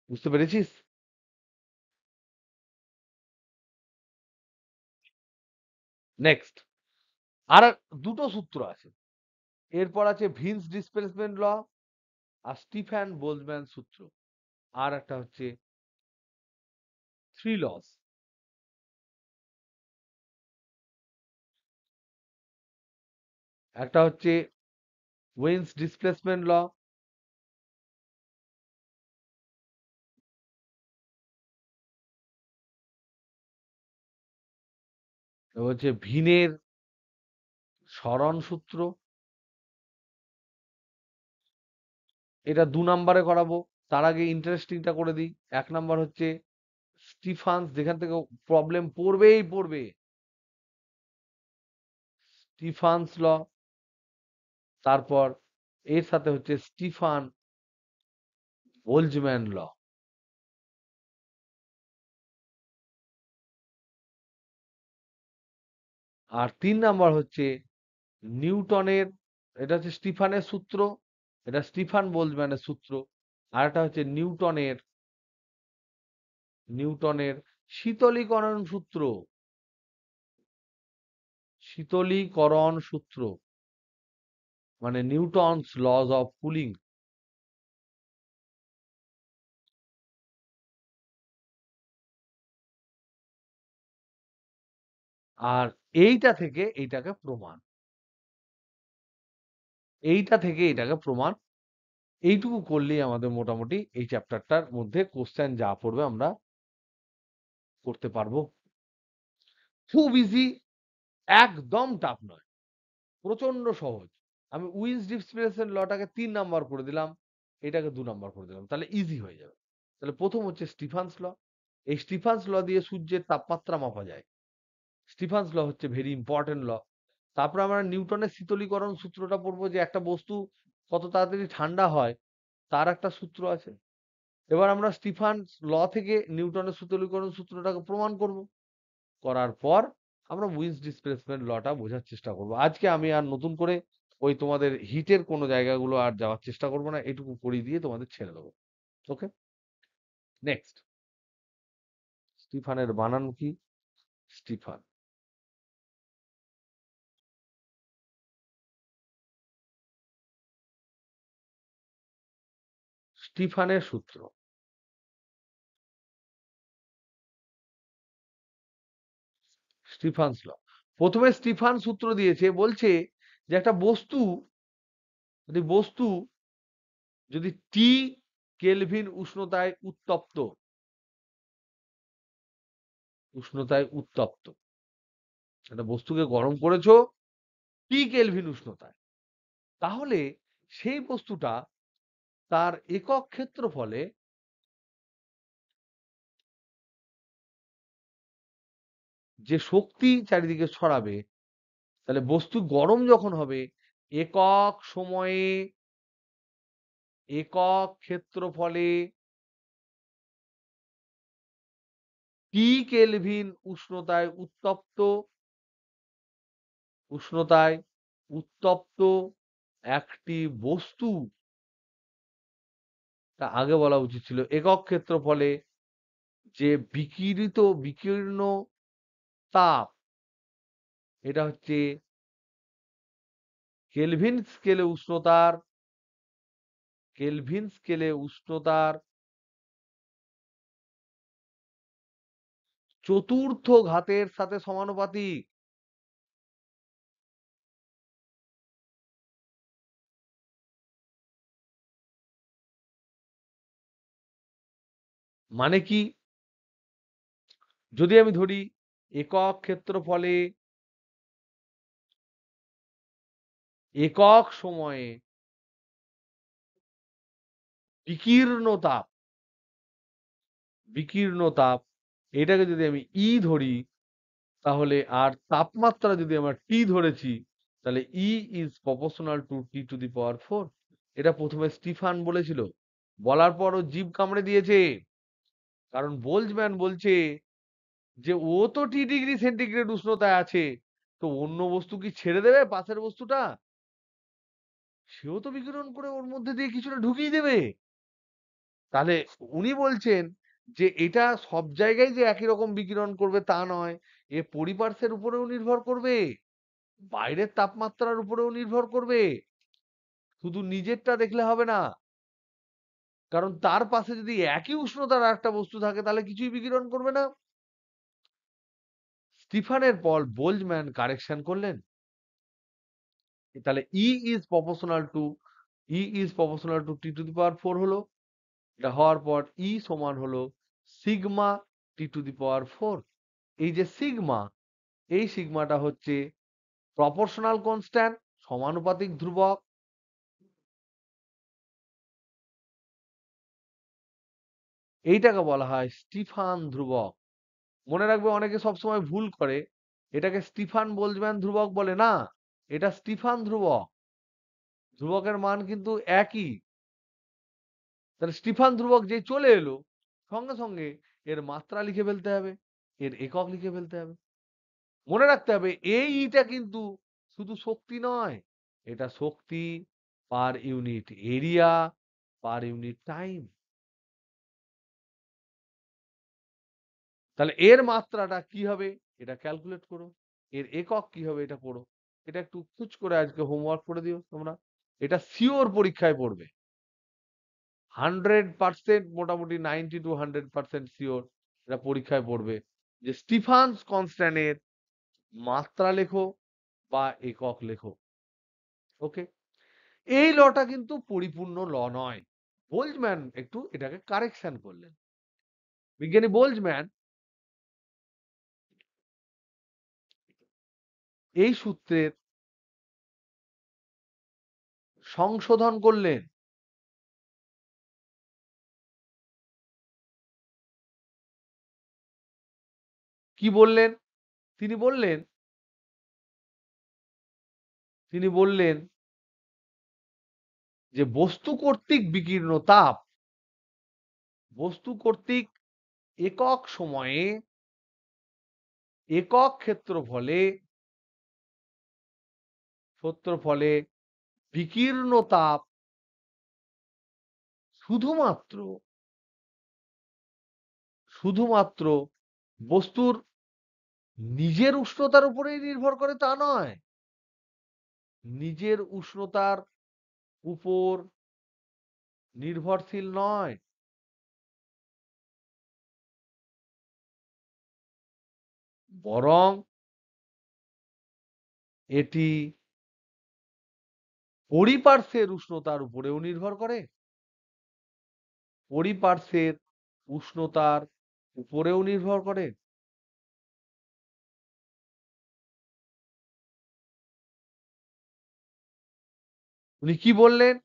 বুঝতে পেরেছিস? নেক্সট, আর দুটো সূত্র আছে। এরপর আছে ভিন্স ডিসপ্লেসমেন্ট ল আর স্টিফান বোলজম্যান সূত্র। আর একটা হচ্ছে থ্রি লস। একটা হচ্ছে ওয়েন্স ডিসপ্লেসমেন্ট ল, হচ্ছে ভিনের সরণ সূত্র। এটা 2 নম্বরে করাবো। তার আগে ইন্টারেস্টিংটা করে দিই। 1 নম্বর হচ্ছে স্টিফানস, যেখান থেকে প্রবলেম পড়বেই পড়বে, স্টিফানস ল। তারপর এর সাথে হচ্ছে স্টিফান বোলজম্যান ল। আর 3 নম্বর হচ্ছে নিউটনের, এটা হচ্ছে স্টিফানের সূত্র, এটা স্টিফান বোলজম্যানের সূত্র। আর এটা হচ্ছে নিউটনের শীতলীকরণ সূত্র, শীতলীকরণ সূত্র, মানে নিউটনস লজ অফ কুলিং। আর এইটা থেকে এইটাকে প্রমাণ, এইটা থেকে এটাকে প্রমাণ। এইটুকু করলেই আমাদের মোটামুটি এই চ্যাপ্টারটার মধ্যে কোশ্চেন যা পড়বে আমরা করতে পারবো। খুব ইজি, একদম টাফ নয়, প্রচন্ড সহজ। আমি উইন্স ডিসপ্লেসমেন্ট লটাকে 3 নম্বর করে দিলাম, এটাকে 2 নম্বর করে দিলাম, তাহলে ইজি হয়ে যাবে। তাহলে প্রথম হচ্ছে স্টিফানস ল। এই স্টিফানস ল দিয়ে সূর্যের তাপমাত্রা মাপা যায়। স্টিফানস ল হচ্ছে ভেরি ইম্পর্টেন্ট ল। তারপর আমরা নিউটনের শীতলীকরণ সূত্রটা পড়বো, যে একটা বস্তু কত তাড়াতাড়ি ঠান্ডা হয় তার একটা সূত্র আছে। এবার আমরা স্টিফানস ল থেকে নিউটনের শীতলীকরণ সূত্রটাকে প্রমাণ করব। করার পর আমরা উইন্স ডিসপ্লেসমেন্ট লটা বোঝার চেষ্টা করব। আজকে আমি আর নতুন করে ওই তোমাদের হিটের কোনো জায়গাগুলো আর যাওয়ার চেষ্টা করব না, এটুকু করিয়ে দিয়ে তোমাদের ছেড়ে দেবো। ওকে, নেক্সট। স্টিফানের বানান কি? স্টিফান। স্টিফানের সূত্র। স্টিফানস ল। প্রথমে স্টিফান সূত্র দিয়েছে, বলছে যে একটা বস্তু যদি টি কেলভিন উষ্ণতায় উত্তপ্ত, একটা বস্তুকে গরম করেছো টি কেলভিন উষ্ণতায়, তাহলে সেই বস্তুটা তার একক ক্ষেত্রফলে যে শক্তি চারিদিকে ছড়াবে, তাহলে বস্তু গরম যখন হবে একক সময়ে একক ক্ষেত্রফলে টি কেলভিন উষ্ণতায় উত্তপ্ত একটি বস্তু, তা আগে বলা উচিত ছিল, একক ক্ষেত্রফলে যে বিকীর্ণ তাপ, এটা হচ্ছে কেলভিন স্কেলে উষ্ণতার চতুর্থ ঘাতের সাথে সমানুপাতিক। মানে কি, যদি আমি ধরি একক ক্ষেত্রফলে একক সময়ে বিকীর্ণ তাপ, এটাকে যদি আমি ই ধরি, তাহলে আর তাপমাত্রা যদি আমরা টি ধরেছি, তাহলে E is proportional to T to the power 4। এটা প্রথমে স্টিফান বলেছিল, বলার পর ও জিভ কামড়ে দিয়েছে, কারণ বোলজম্যান বলছে যে ও তো টি ডিগ্রি সেন্টিগ্রেড উষ্ণতায় আছে, তো অন্য বস্তু কি ছেড়ে দেবে পাশের বস্তুটা? সেও তো বিকিরণ করে ওর মধ্যে দিয়ে কিছুটা ঢুকিয়ে দেবে। তাহলে উনি বলছেন যে এটা সব জায়গায় যে একই রকম বিকিরণ করবে তা নয়, এ পরিপার্শ্বের উপরেও নির্ভর করবে, বাইরের তাপমাত্রার উপরেও নির্ভর করবে, শুধু নিজেরটা দেখলে হবে না। কারণ তার পাশে যদি একই উষ্ণতার একটা বস্তু থাকে, তাহলে কিছুই বিকিরণ করবে না। স্টিফানের পর বোলজম্যান কারেকশন করলেন, তাহলে E is proportional to T to the power 4 হলো। এটা হওয়ার পর ই সমান হলো sigma T to the power 4। এই যে সিগমা, এই সিগমাটা হচ্ছে প্রপোর্শনাল কনস্ট্যান্ট, সমানুপাতিক ধ্রুবক। এইটাকে বলা হয় স্টিফান ধ্রুবক। মনে রাখবে, অনেকে সবসময় ভুল করে, এটাকে স্টিফান বোলজম্যান ধ্রুবক বলে না, এটা স্টিফান ধ্রুবক। ধ্রুবকের মান কিন্তু একই। তাহলে স্টিফান ধ্রুবক যে চলে এলো, সঙ্গে সঙ্গে এর মাত্রা লিখে ফেলতে হবে, এর একক লিখে ফেলতে হবে। মনে রাখতে হবে এইটা কিন্তু শুধু শক্তি নয়, এটা শক্তি per unit area, per unit time. তাহলে এর মাত্রাটা কি হবে এটা ক্যালকুলেট করো, এর একক কি হবে এটা পড়ো। এটা একটু খুচ করে আজকে হোমওয়ার্ক করে দিও তোমরা, এটা শিওর পরীক্ষায় পড়বে 100%, মোটামুটি 90 to 100% শিওর এটা পরীক্ষায় পড়বে, যে স্টিফানস কনস্ট্যান্টের মাত্রা লেখো বা একক লেখো। ওকে, এই লটা কিন্তু পরিপূর্ণ ল নয়, বোলজম্যান একটু এটাকে কারেকশন করলেন। বিজ্ঞানী বোলজম্যান এই সূত্রের সংশোধন করলেন। কি বললেন? তিনি বললেন তিনি বললেন যে বস্তু কর্তৃক একক সময়ে একক ক্ষেত্রফলে বিকীর্ণ তাপ শুধুমাত্র শুধুমাত্র বস্তুর নিজের উষ্ণতার উপরেই নির্ভর করে তা নয়, নিজের উষ্ণতার উপর নির্ভরশীল নয়, বরং এটি পরিপার্শ্বের উষ্ণতার উপরেও নির্ভর করে। পরিপার্শ্বের উষ্ণতার উপরেও নির্ভর করে। উনি কি বললেন?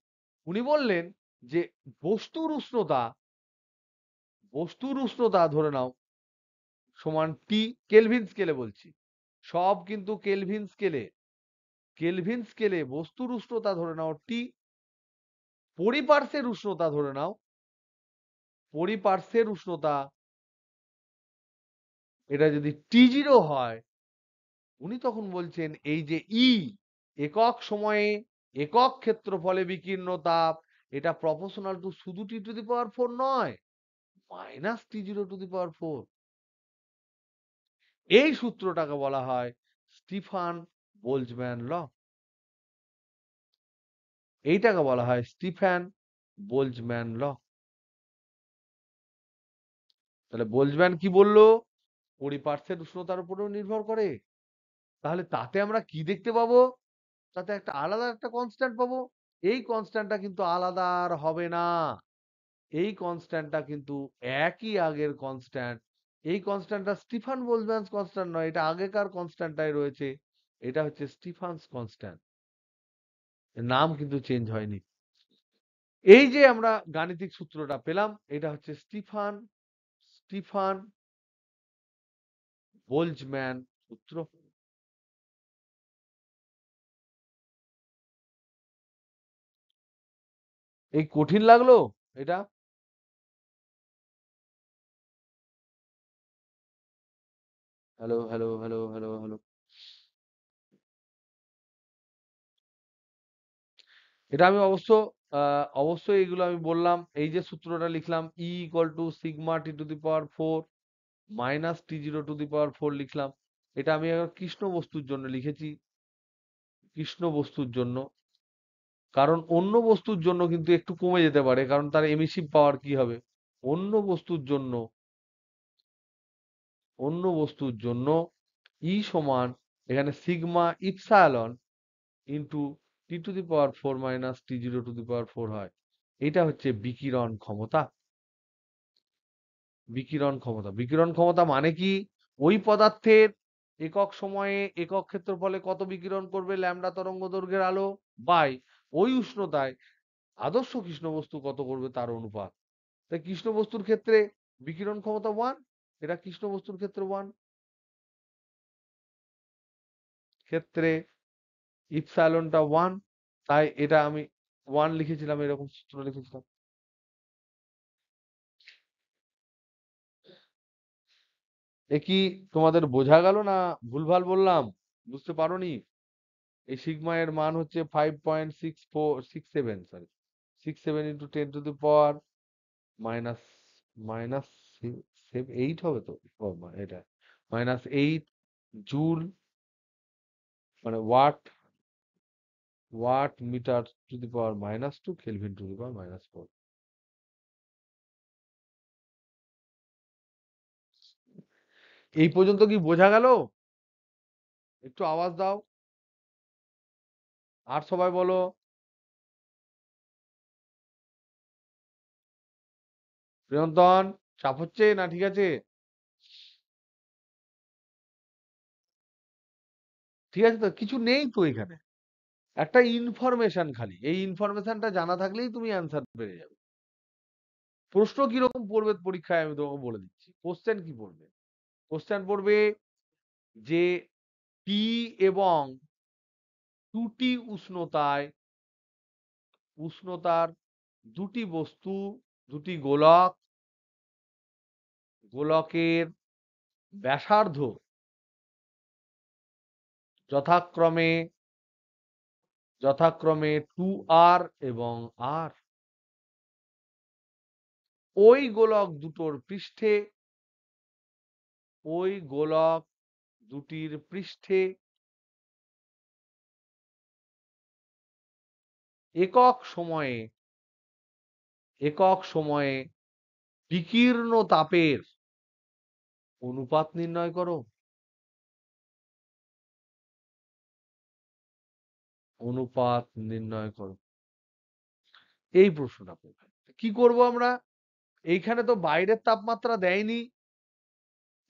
উনি বললেন যে বস্তুর উষ্ণতা, বস্তুর উষ্ণতা ধরে নাও সমান টি, কেলভিন স্কেলে বলছি, সব কিন্তু কেলভিন স্কেলে। কেলভিন স্কেলে বস্তুর উষ্ণতা ধরে নাও টি, পরিপার্শ্বের উষ্ণতা ধরে নাও, পরিপার্শ্বের উষ্ণতা এটা যদি T0 হয়, উনি তখন বলছেন এই যে ই, একক সময়ে একক ক্ষেত্রফলে বিকীর্ণ তাপ, এটা প্রপোর্শনাল টু শুধু T⁴ নয়, -T⁴। এই সূত্রটাকে বলা হয় স্টিফান বোলজম্যান ল। এইটাকে বলা হয় স্টিফান বোলজম্যান ল। তাহলে বোলজম্যান কি বললো? পরিপার্শ্বের উষ্ণতার উপরেও নির্ভর করে। তাহলে তাতে আমরা কি দেখতে পাবো? তাতে একটা আলাদা একটা কনস্ট্যান্ট পাবো। এই কনস্ট্যান্টটা কিন্তু আলাদা আর হবে না। এই কনস্ট্যান্টটা কিন্তু একই আগের কনস্ট্যান্ট। এই কনস্ট্যান্টটা স্টিফান বোলজম্যান কনস্ট্যান্ট নয়, এটা আগেকার কনস্ট্যান্টটাই রয়েছে। এটা হচ্ছে স্টিফানস কনস্ট্যান্ট। এর নাম কিন্তু চেঞ্জ হয়নি। এই যে আমরা গাণিতিক সূত্রটা পেলাম, এটা হচ্ছে স্টিফান স্টিফান বোলজম্যান সূত্র। এই কঠিন লাগলো এটা? Hello, hello, hello, hello, hello. এটা আমি অবশ্যই এগুলো আমি বললাম। এই যে সূত্রটা লিখলাম E = sigma T⁴ minus T⁴ লিখলাম। এটা আমি কৃষ্ণ বস্তুর জন্য লিখেছি, কৃষ্ণ বস্তুর জন্য। কারণ অন্য বস্তুর জন্য কিন্তু একটু কমে যেতে পারে, কারণ তার এমিসিভ পাওয়ার কি হবে। অন্য বস্তুর জন্য, অন্য বস্তুর জন্য ই সমান এখানে sigma epsilon into T⁴ minus T⁴ হয়। এটা হচ্ছে বিকিরণ ক্ষমতা। বিকিরণ ক্ষমতা, বিকিরণ ক্ষমতা মানে কি? ওই পদার্থের একক সময়ে একক ক্ষেত্রফলে কত বিকিরণ করবে ল্যামডা তরঙ্গ দৈর্ঘ্যের আলো, বাই ওই উষ্ণতায় আদর্শ কৃষ্ণ বস্তু কত করবে তার অনুপাত। তাই কৃষ্ণ বস্তুর ক্ষেত্রে বিকিরণ ক্ষমতা 1, এটা কৃষ্ণ বস্তুর ক্ষেত্রে 1, ক্ষেত্রে ইপসাইলনটা 1, তাই এটা আমি 1 লিখেছিলাম, এরকম সূত্র লিখেছিলাম। এ কি তোমাদের বোঝা গেল না ভুলভাল বললাম? বুঝতে পারোনি? এই সিগমা এর মান হচ্ছে 5.67, সরি 67 ইন্টু 10⁻⁻, মাইনাস মাইনাস 8 হবে তো, এটা -8 জুল, মানে watt metre to the power -2 kelvin to the power -4। এই পর্যন্ত কি বোঝা গেল? একটু আওয়াজ দাও, আর সবাই বলো। প্রিয়ন্তন, চাপ হচ্ছে না? ঠিক আছে, ঠিক আছে তো, কিছু নেই তো এখানে, একটা ইনফরমেশন খালি। এই ইনফরমেশনটা জানা থাকলেই তুমি অ্যান্সার পেয়ে যাবে। প্রশ্ন কিরকম পড়বে পরীক্ষায় আমি তোমাকে বলে দিচ্ছি। কোশ্চেন কি পড়বে? কোশ্চেন পড়বে যে টি এবং 2টি উষ্ণতায়, উষ্ণতার দুটি বস্তু, দুটি গোলক, গোলকের ব্যাসার্ধ যথাক্রমে যথাক্রমে 2r এবং r। ওই গোলক দুটোর পৃষ্ঠে, ওই গোলক দুটির পৃষ্ঠে একক সময়ে একক সময়ে বিকীর্ণ তাপের অনুপাত নির্ণয় করো। অনুপাত নির্ণয় করো, এই প্রশ্নটা করবে। কি করব আমরা? এইখানে তো বাইরের তাপমাত্রা দেয়নি,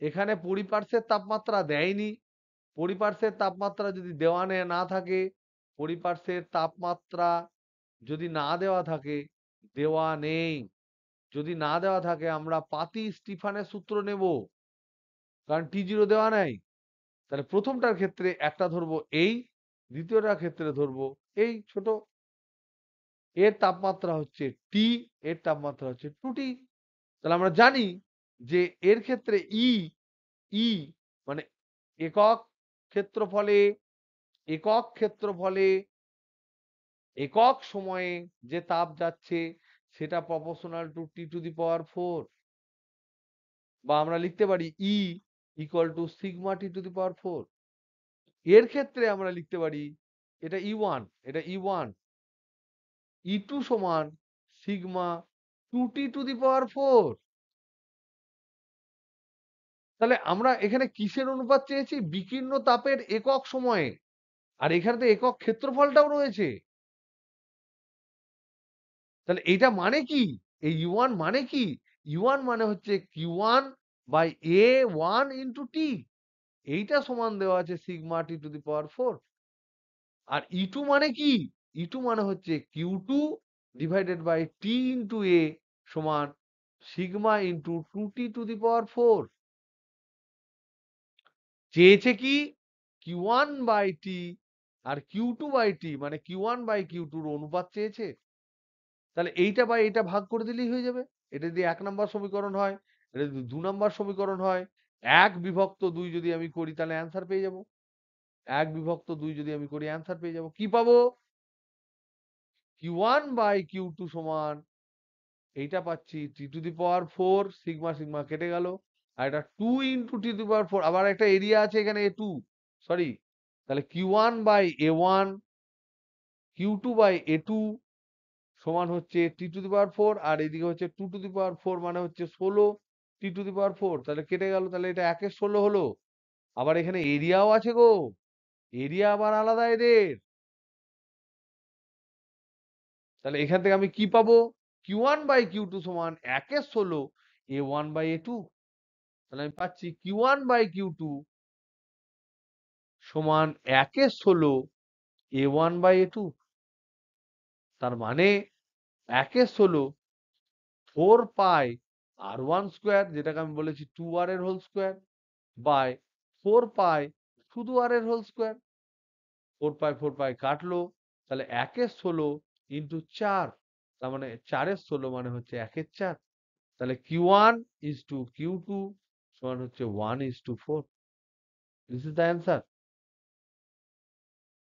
এখানে পরিপার্শ্বের তাপমাত্রা দেয়নি। পরিপার্শ্বের তাপমাত্রা যদি দেওয়া না থাকে, পরিপার্শ্বের তাপমাত্রা যদি না দেওয়া থাকে, দেওয়া নেই, যদি না দেওয়া থাকে আমরা পাতি স্টিফানের সূত্র নেব, কারণ T0 দেওয়া নাই। তাহলে প্রথমটার ক্ষেত্রে একটা ধরবো এই, দ্বিতীয়টার ক্ষেত্রে ধরবো এই ছোট। এর তাপমাত্রা হচ্ছে T, এর তাপমাত্রা হচ্ছে 2T। তাহলে আমরা জানি যে এর ক্ষেত্রে ই মানে একক ক্ষেত্রফলে, একক ক্ষেত্রফলে একক সময়ে যে তাপ যাচ্ছে সেটা প্রপোর্শনাল টু T⁴, বা আমরা লিখতে পারি E equal to sigma T⁴। এর ক্ষেত্রে আমরা লিখতে পারি এটা E1, এটা E1, E2 সমান সিগমা 2T⁴। তাহলে আমরা এখানে কিসের অনুপাত চেয়েছি? বিকীর্ণ তাপের একক সময়ে। আর এখানে তো একক ক্ষেত্রফলটাও রয়েছে। তাহলে এইটা মানে কি? এই U1 মানে কি? U1 মানে হচ্ছে Q1 by A1 into T। এইটা সমান দেওয়া আছে সিগমা T⁴। আর E2 মানে কি? E2 মানে হচ্ছে Q2 divided by T into A সমান সিগমা ইন্টু 2T⁴। চেয়েছে কি? Q1 বাই T আর Q2 বাই T, মানে Q1 বাই Q2 র অনুপাত চেয়েছে। তাহলে এইটা বাই এটা ভাগ করে দিলেই হয়ে যাবে। এটা যদি 1 নাম্বার সমীকরণ হয়, এটা যদি 2 নাম্বার সমীকরণ হয়, 1/2 যদি আমি করি তাহলে অ্যান্সার পেয়ে যাব। 1/2 যদি আমি করি অ্যান্সার পেয়ে যাব। কি পাবো? Q1 বাই Q2 সমান এইটা পাচ্ছি T⁴, সিগমা সিগমা কেটে গেল। আর এটা 2 ইন্টু T⁴, আবার একটা এরিয়া আছে এখানে A2, সরি। তাহলে Q1 by A1, Q2 by A2 সমান হচ্ছে T⁴, আর এদিকে হচ্ছে 2⁴, মানে হচ্ছে 16 T⁴। তাহলে কেটে গেল, তাহলে এটা 1/16 হলো। আবার এখানে এরিয়াও আছে গো, এরিয়া আবার আলাদা এদের। তাহলে এখান থেকে আমি কি পাবো? Q1 বাই Q2 সমান 1/16 A1 বাই A2। তাহলে আমি পাচ্ছি Q1 বাই Q2 সমান 1/16 A1 বাই A2। তার মানে 1/16 4 পাই R1 স্কোয়ার, যেটাকে আমি বলেছি 2R এর হোল স্কোয়ার, বাই 4 পাই শুধু R এর হোল স্কোয়ার। 4 পাই কাটলো, তাহলে 1/16 ইন্টু 4, তার মানে 4/16 মানে হচ্ছে 1/4। তাহলে Q1 ইজ টু Q2 সমান হচ্ছে 1:4। This is the answer.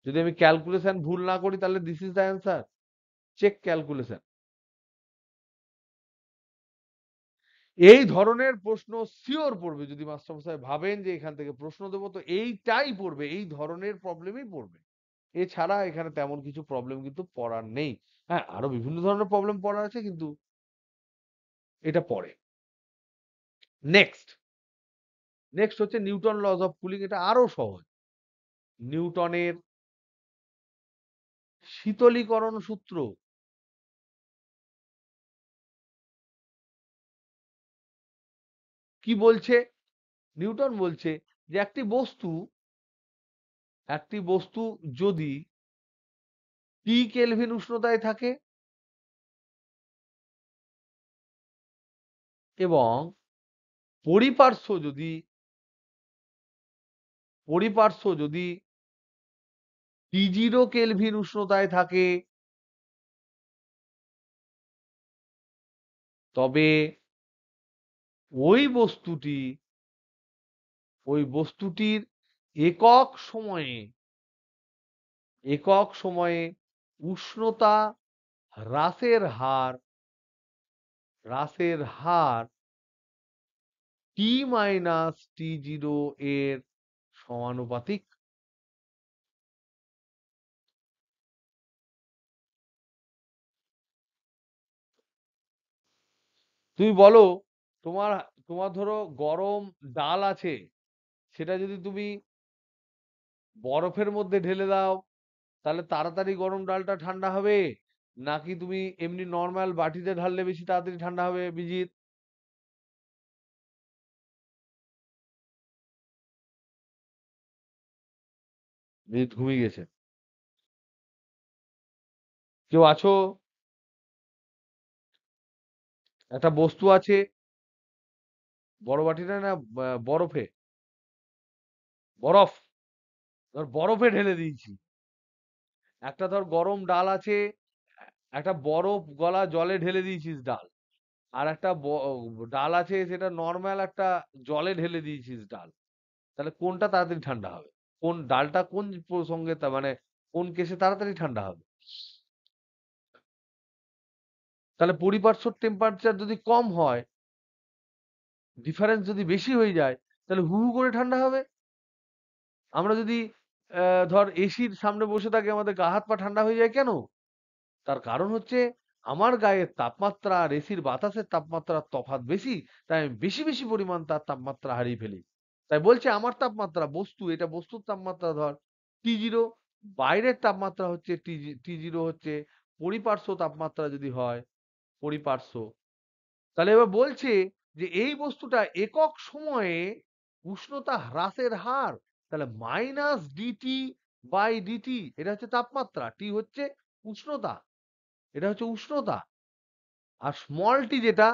যদি আমি ক্যালকুলেশন ভুল না করি তাহলে this is the answer. Check calculation. এই ধরনের প্রশ্ন সিওর পড়বে, যদি মাস্টারমশাই ভাবেন যে এখান থেকে প্রশ্ন দেবো তো এইটাই পড়বে, এই ধরনের প্রবলেমই পড়বে। এছাড়া এখানে তেমন কিছু প্রবলেম কিন্তু পড়ার নেই। হ্যাঁ, আরো বিভিন্ন ধরনের প্রবলেম পড়ার আছে, কিন্তু এটা পড়ে। নেক্সট, নেক্সট হচ্ছে নিউটন লজ অফ কুলিং। এটা আরো সহজ। নিউটনের শীতলীকরণ সূত্র কি বলছে? নিউটন বলছে যে একটি বস্তু যদি টি কেলভিন উষ্ণতায় থাকে এবং পরিপার্শ্ব যদি T0 কেলভিন উষ্ণতায় থাকে, তবে ওই বস্তুটির একক সময়ে উষ্ণতা হ্রাসের হার T-T0 এর সমানুপাতিক। তুমি বলো, তোমার তোমার ধরো গরম ডাল আছে, সেটা যদি তুমি বরফের মধ্যে ঢেলে দাও, তাহলে তাড়াতাড়ি গরম ডালটা ঠান্ডা হবে, নাকি তুমি এমনি নর্মাল বাটিতে ঢাললে বেশি তাড়াতাড়ি ঠান্ডা হবে? বিজিত, বিজিত ঘুমিয়ে গেছে। কেউ আছো? একটা বস্তু আছে, বড় বাটিটা না, বরফে, বরফ, ধর বরফে ঢেলে দিয়েছি। একটা ধর গরম ডাল আছে, একটা বরফ গলা জলে ঢেলে দিয়েছিস ডাল। আর একটা ডাল আছে, সেটা নর্মাল একটা জলে ঢেলে দিয়েছিস ডাল। তাহলে কোনটা তাড়াতাড়ি ঠান্ডা হবে? কোন ডালটা কোন প্রসঙ্গে মানে কোন কেসে তাড়াতাড়ি ঠান্ডা হবে? তাহলে পরিপার্শ্ব টেম্পারেচার যদি কম হয়, ডিফারেন্স যদি বেশি হয়ে যায়, তাহলে হু হু করে ঠান্ডা হবে। আমরা যদি ধর এসির সামনে বসে থাকি, আমাদের গা হাত পা ঠান্ডা হয়ে যায় কেন? তার কারণ হচ্ছে আমার গায়ের তাপমাত্রা আর এসির বাতাসের তাপমাত্রার তফাৎ বেশি, তাই আমি বেশি বেশি পরিমাণ তার তাপমাত্রা হারিয়ে ফেলি। তাই বলছে আমার তাপমাত্রা বস্তু, এটা বস্তুর তাপমাত্রা ধর T0, বাইরের তাপমাত্রা হচ্ছে T0 হচ্ছে পরিপার্শ্ব তাপমাত্রা যদি হয়, পরিপার্শ্ব। তাহলে এবার বলছে যে এই বস্তুটা একক সময়ে উষ্ণতা হ্রাসের হার, তাহলে মাইনাস ডিটি বাই ডিটি, এটা হচ্ছে তাপমাত্রা, টি হচ্ছে উষ্ণতা, এটা হচ্ছে উষ্ণতা। আর স্মল টি যেটা,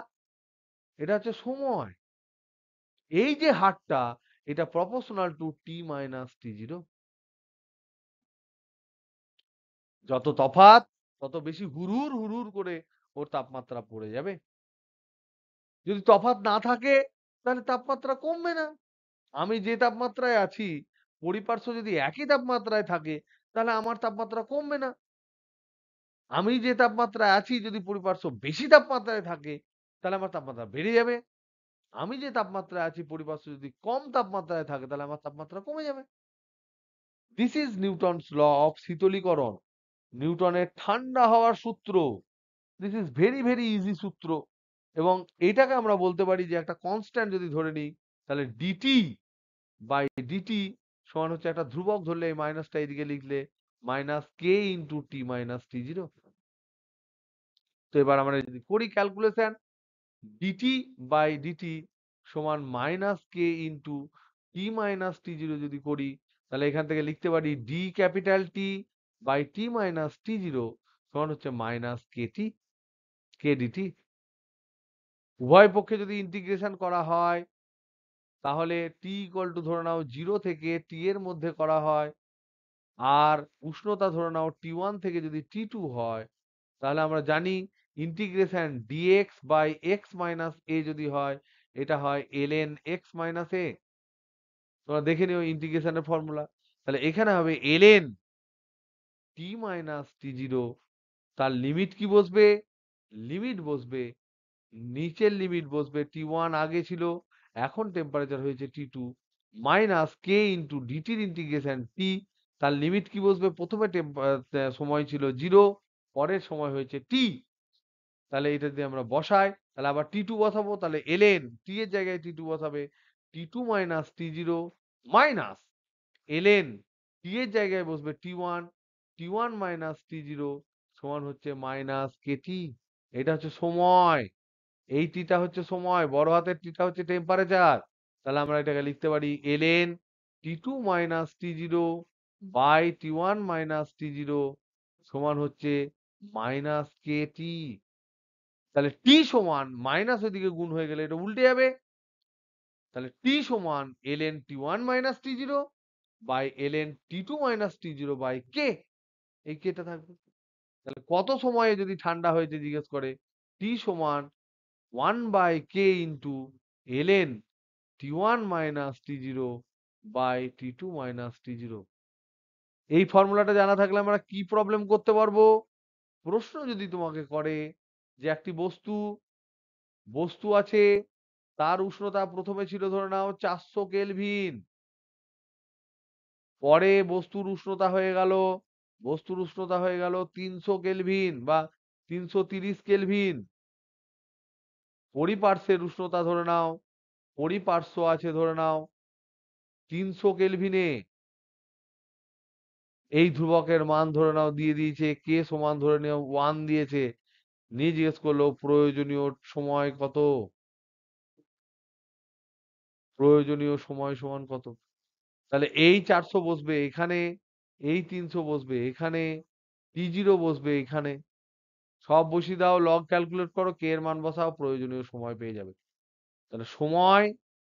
এটা হচ্ছে সময়। এই যে হারটা, এটা proportional to T minus T0। যত তফাৎ, তত বেশি হুরহুর হুরহুর করে ওর তাপমাত্রা পড়ে যাবে। যদি তফাৎ না থাকে, তাহলে তাপমাত্রা কমবে না। আমি যে তাপমাত্রায় আছি, পরিপার্শ্ব যদি একই তাপমাত্রায় থাকে, তাহলে আমার তাপমাত্রা কমবে না। আমি যে তাপমাত্রায় আছি, যদি পরিপার্শ্ব বেশি তাপমাত্রায় থাকে, তাহলে আমার তাপমাত্রা বেড়ে যাবে। আমি যে তাপমাত্রায় আছি, পরিপার্শ্ব যদি কম তাপমাত্রায় থাকে, তাহলে আমার তাপমাত্রা কমে যাবে। This is Newton's law of শীতলীকরণ, নিউটনের ঠান্ডা হওয়ার সূত্র। This is very very easy সূত্র। এবং এইটাকে আমরা বলতে পারি যে একটা কনস্ট্যান্ট যদি ধরে নিই, তাহলে ডিটি বাই ডিটি সমান হচ্ছে, একটা ধ্রুবক ধরলে এই মাইনাসটা এদিকে লিখলে minus K into T minus T0। তো এবার আমরা যদি করি ক্যালকুলেশন, ডিটি বাই ডিটি সমান minus K into T minus T0 যদি করি, তাহলে এখান থেকে লিখতে পারি D capital T by T minus T0 সমান হচ্ছে মাইনাস কেটি, কে ডিটি। উভয় পক্ষে যদি ইন্টিগ্রেশন করা হয়, তাহলে টি ইকুয়াল টু ধরে নাও 0 থেকে টি এর মধ্যে করা হয়, আর উষ্ণতা ধরে নাও T1 থেকে যদি T2 হয়, তাহলে আমরা জানি integration dx by x minus a যদি হয়, এটা হয় ln x মাইনাস a। তোমরা দেখে নিও ইন্টিগ্রেশনের ফর্মুলা। তাহলে এখানে হবে ln t মাইনাস T0, তার লিমিট কি বসবে? লিমিট বসবে, নিচের লিমিট বসবে T1 আগে ছিল, এখন টেম্পারেচার হয়েছে T2, minus K into ডিটির integration টি, তার লিমিট কি বসবে? প্রথমে সময় ছিল 0, পরের সময় হয়েছে টি। তাহলে এটা দিয়ে আমরা বসাই, তাহলে আবার T2 বসাবো, তাহলে ln টি এর জায়গায় T2 বসাবে, T2 minus T0 minus ln টি এর জায়গায় বসবে T1, T1 মাইনাস T0 সমান হচ্ছে মাইনাস কেটি। এটা হচ্ছে সময়, এই টিটা হচ্ছে সময়, বড় হাতের টিটা হচ্ছে টেম্পারেচার। তাহলে আমরা এটাকে লিখতে পারি ln T2 minus T0 by T1 minus T0 সমান হচ্ছে মাইনাস কেটি। তাহলে টি সমান মাইনাস ওইদিকে গুণ হয়ে গেলে এটা উল্টে যাবে। তাহলে টি সমান ln T1 minus T0 by ln T2 minus T0 by K, এই কেটা থাকবে। তাহলে কত সময়ে যদি ঠান্ডা হয়েছে জিজ্ঞেস করে, টি সমান 1 by K into ln T1 minus T0 by T2 minus T0। এই ফর্মুলাটা জানা থাকলে আমরা কি প্রবলেম করতে পারবো? প্রশ্ন যদি তোমাকে করে যে একটি বস্তু বস্তু আছে, তার উষ্ণতা প্রথমে ছিল ধরে নাও 400 কেলভিন, পরে বস্তুর উষ্ণতা হয়ে গেল 300 কেলভিন বা 330 কেলভিন। পরিপার্শ্বের উষ্ণতা ধরে নাও, পরিপার্শ্ব আছে ধরে নাও 300 কেলভিনে। এই ধ্রুবকের মান ধরে নাও দিয়ে দিয়েছে, কে সমান ধরে নাও 1 দিয়েছে। নিয়ে জিজ্ঞেস করলো প্রয়োজনীয় সময় কত, প্রয়োজনীয় সময় সমান কত। তাহলে এই 400 বসবে এখানে, এই 300 বসবে এখানে, T0 বসবে এখানে। সব বসিয়ে দাও, লগ ক্যালকুলেট করো, কে এর মান বসাও, প্রয়োজনীয় সময় পেয়ে যাবে। তাহলে সময়,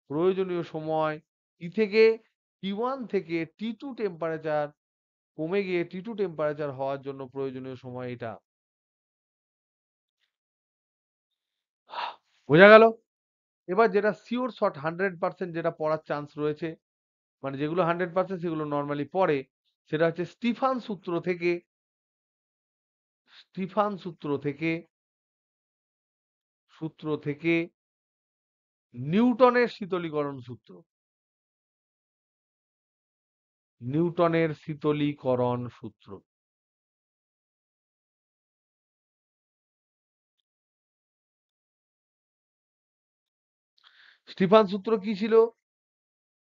প্রয়োজনীয় সময় টি থেকে T1 থেকে T2 টেম্পারেচার কমে গিয়ে T2 টেম্পারেচার হওয়ার জন্য প্রয়োজনীয় সময় এটা। বোঝা গেল? এবার যেটা সিওর শট 100% যেটা পড়ার চান্স রয়েছে, মানে যেগুলো 100% সেগুলো নর্মালি পড়ে, সেটা হচ্ছে স্টিফান সূত্র থেকে, স্টিফান সূত্র থেকে নিউটনের শীতলীকরণ সূত্র, নিউটনের শীতলীকরণ সূত্র। স্টিফান সূত্র কি ছিল?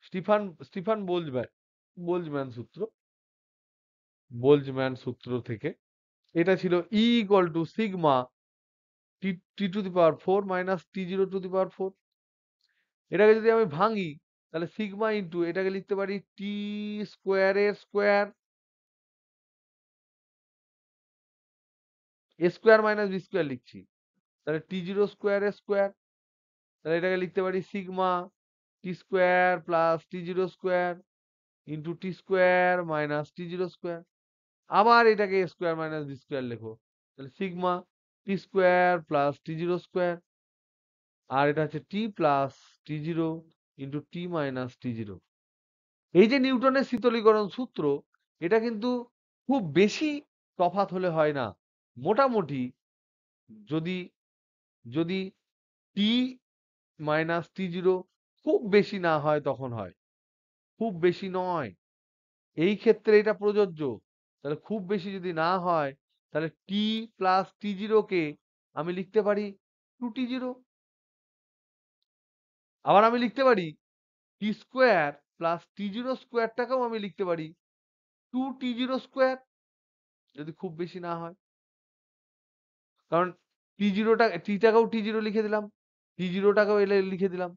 স্টিফান স্টিফান বোলজম্যান, বোলজম্যান সূত্র, বোলজম্যান সূত্র থেকে এটা ছিল E equal to sigma T to the power 4 minus T0 to the power 4। এটাকে যদি আমি ভাঙি তাহলে সিগমা ইন্টু এটাকে লিখতে পারি টি স্কোয়ারের square, A square minus B square লিখছি, তাহলে T0 স্কোয়ারের স্কোয়ার। তাহলে এটাকে লিখতে পারি sigma T square plus T0 square into T square minus T0 square. আবার এটাকে A square minus B square লেখো, তাহলে sigma T square plus T0 square, আর এটা হচ্ছে T plus T0 into T minus T0। এই যে নিউটনের শীতলীকরণ সূত্র, এটা কিন্তু খুব বেশি তফাৎ হলে হয় না। মোটামুটি যদি যদি টি মাইনাস T0 খুব বেশি না হয় তখন হয়, খুব বেশি নয়। এই ক্ষেত্রে এটা প্রযোজ্য। তাহলে খুব বেশি যদি না হয় তাহলে টি প্লাস T0 কে আমি লিখতে পারি 2T0। আবার আমি লিখতে পারি টি স্কোয়ার প্লাস T0 স্কোয়ারটাকেও আমি লিখতে পারি 2T0 স্কোয়ার, যদি খুব বেশি না হয়। কারণ টিটাকেও T0 লিখে দিলাম, T0টাকেও এলে লিখে দিলাম।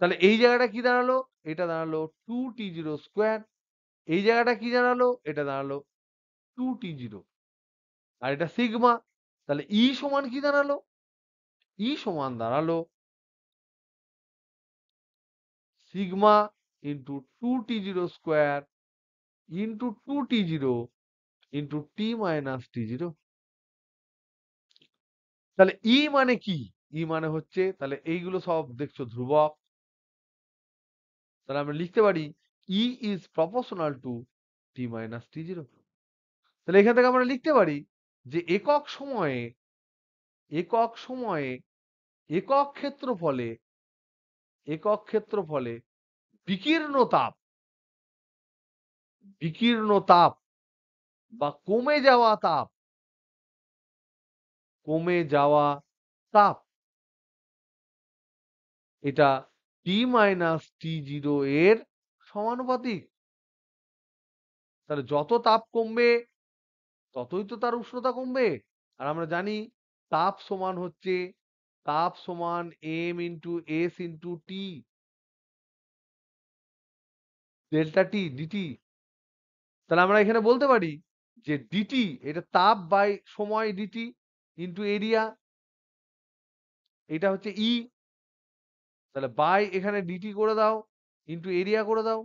তাহলে এই জায়গাটা কি দাঁড়ালো? এটা দাঁড়ালো 2T0 স্কোয়ার। এই জায়গাটা কি দাঁড়ালো? এটা দাঁড়ালো 2T0। আর এটা সিগমা। তাহলে ই সমান কি দাঁড়ালো? ই সমান দাঁড়ালো sigma into 2T0 square into 2T0 into T minus T0। তাহলে ই মানে কি? ই মানে হচ্ছে, তাহলে এইগুলো সব দেখছো ধ্রুবক, তাহলে আমরা লিখতে পারি E is proportional to T minus T0। তাহলে এখান থেকে আমরা লিখতে পারি যে একক সময়ে, একক সময়ে একক ক্ষেত্রফলে, একক ক্ষেত্রফলে বিকীর্ণ তাপ, বিকীর্ণ তাপ বা কমে যাওয়া তাপ, কমে যাওয়া তাপ, এটা টি মাইনাস T0 এর সমানুপাতিক। তাহলে যত তাপ কমবে ততই তো তার উষ্ণতা কমবে। আর আমরা জানি তাপ সমান হচ্ছে, তাপ সমান M into S into T, delta টি ডিটি। তাহলে আমরা এখানে বলতে পারি যে ডিটি এটা তাপ বাই সময় ডিটি ইন্টু এরিয়া, এটা হচ্ছে ই। তাহলে বাই এখানে ডিটি করে দাও ইন্টু এরিয়া করে দাও,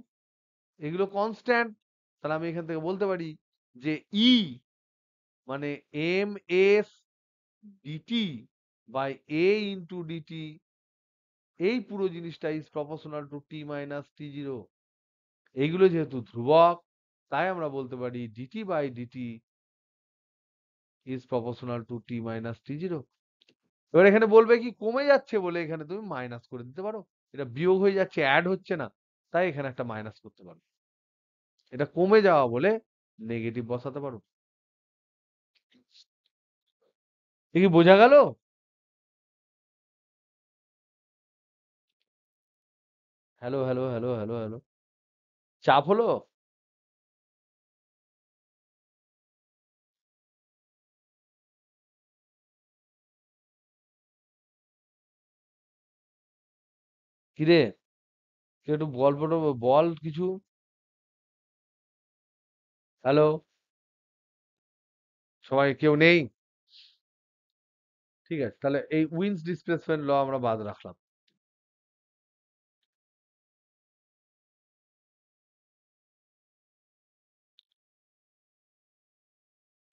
এগুলো কনস্ট্যান্ট। তাহলে আমি এখান থেকে বলতে পারি যে ই মানে M S DT by A into DT, এই পুরো জিনিসটা is proportional to T minus T0। এইগুলো যেহেতু ধ্রুবক, তাই আমরা বলতে পারি DT by DT is proportional to T minus T0। এবার এখানে বলবে কি কমে যাচ্ছে বলে এখানে তুমি মাইনাস করে দিতে পারো, এটা বিয়োগ হয়ে যাচ্ছে, অ্যাড হচ্ছে না, তাই এখানে একটা মাইনাস করতে পারো। এটা কমে যাওয়া বলে নেগেটিভ বসাতে পারো। এ কি বোঝা গেল? Hello, hello, hello, hello, hello. চাপ হলো? কিরে? কেউ একটু গল্পটা বল কিছু। হ্যালো? সবাই কেউ নেই? ঠিক আছে। তাহলে এই উইন্স ডিসপ্লেসমেন্ট ল আমরা বাদ রাখলাম।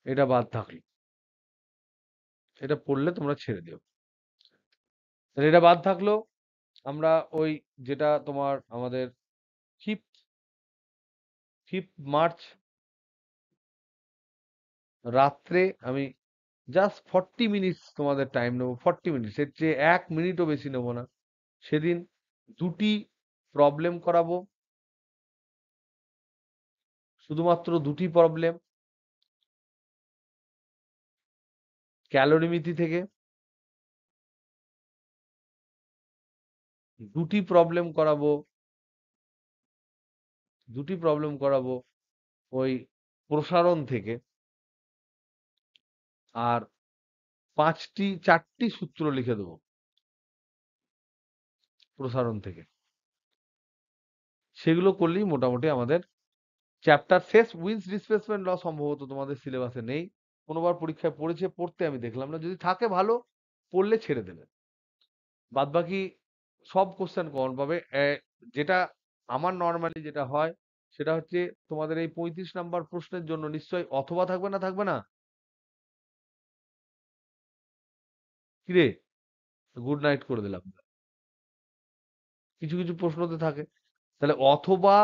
এটা বাদ থাকলো। এটা পড়লে তোমরা ছেড়ে দিও। তাহলে এটা বাদ থাকলো। আমরা ওই যেটা তোমার আমাদের 5th 5th মার্চ রাত্রে আমি জাস্ট 40 মিনিটস তোমাদের টাইম নেবো। 40 মিনিটস, এর চেয়ে 1 মিনিটও বেশি নেবো না। সেদিন 2টি প্রবলেম করাবো। শুধুমাত্র 2টি প্রবলেম ক্যালোরিমিতি থেকে। 2টি প্রবলেম করাবো 2টি প্রবলেম করাবো ওই প্রসারণ থেকে। আর 4টি সূত্র লিখে দেবো প্রসারণ থেকে। সেগুলো করলেই মোটামুটি আমাদের চ্যাপ্টার শেষ। উইন্স ডিসপ্লেসমেন্ট ল সম্ভবত তোমাদের সিলেবাসে নেই। কোনোবার পরীক্ষায় পড়েছে, পড়তে আমি দেখলাম না। যদি থাকে ভালো, পড়লে ছেড়ে দেবে। বাদবাকি সব কোশ্চেন কমন পাবে। যেটা আমার নরমালি যেটা হয় সেটা হচ্ছে তোমাদের এই 35 নাম্বার প্রশ্নের জন্য নিশ্চয়ই অথবা থাকবে, না থাকবে না? কিরে, গুড নাইট করে দিলাম। কিছু কিছু প্রশ্নতে থাকে। তাহলে অথবা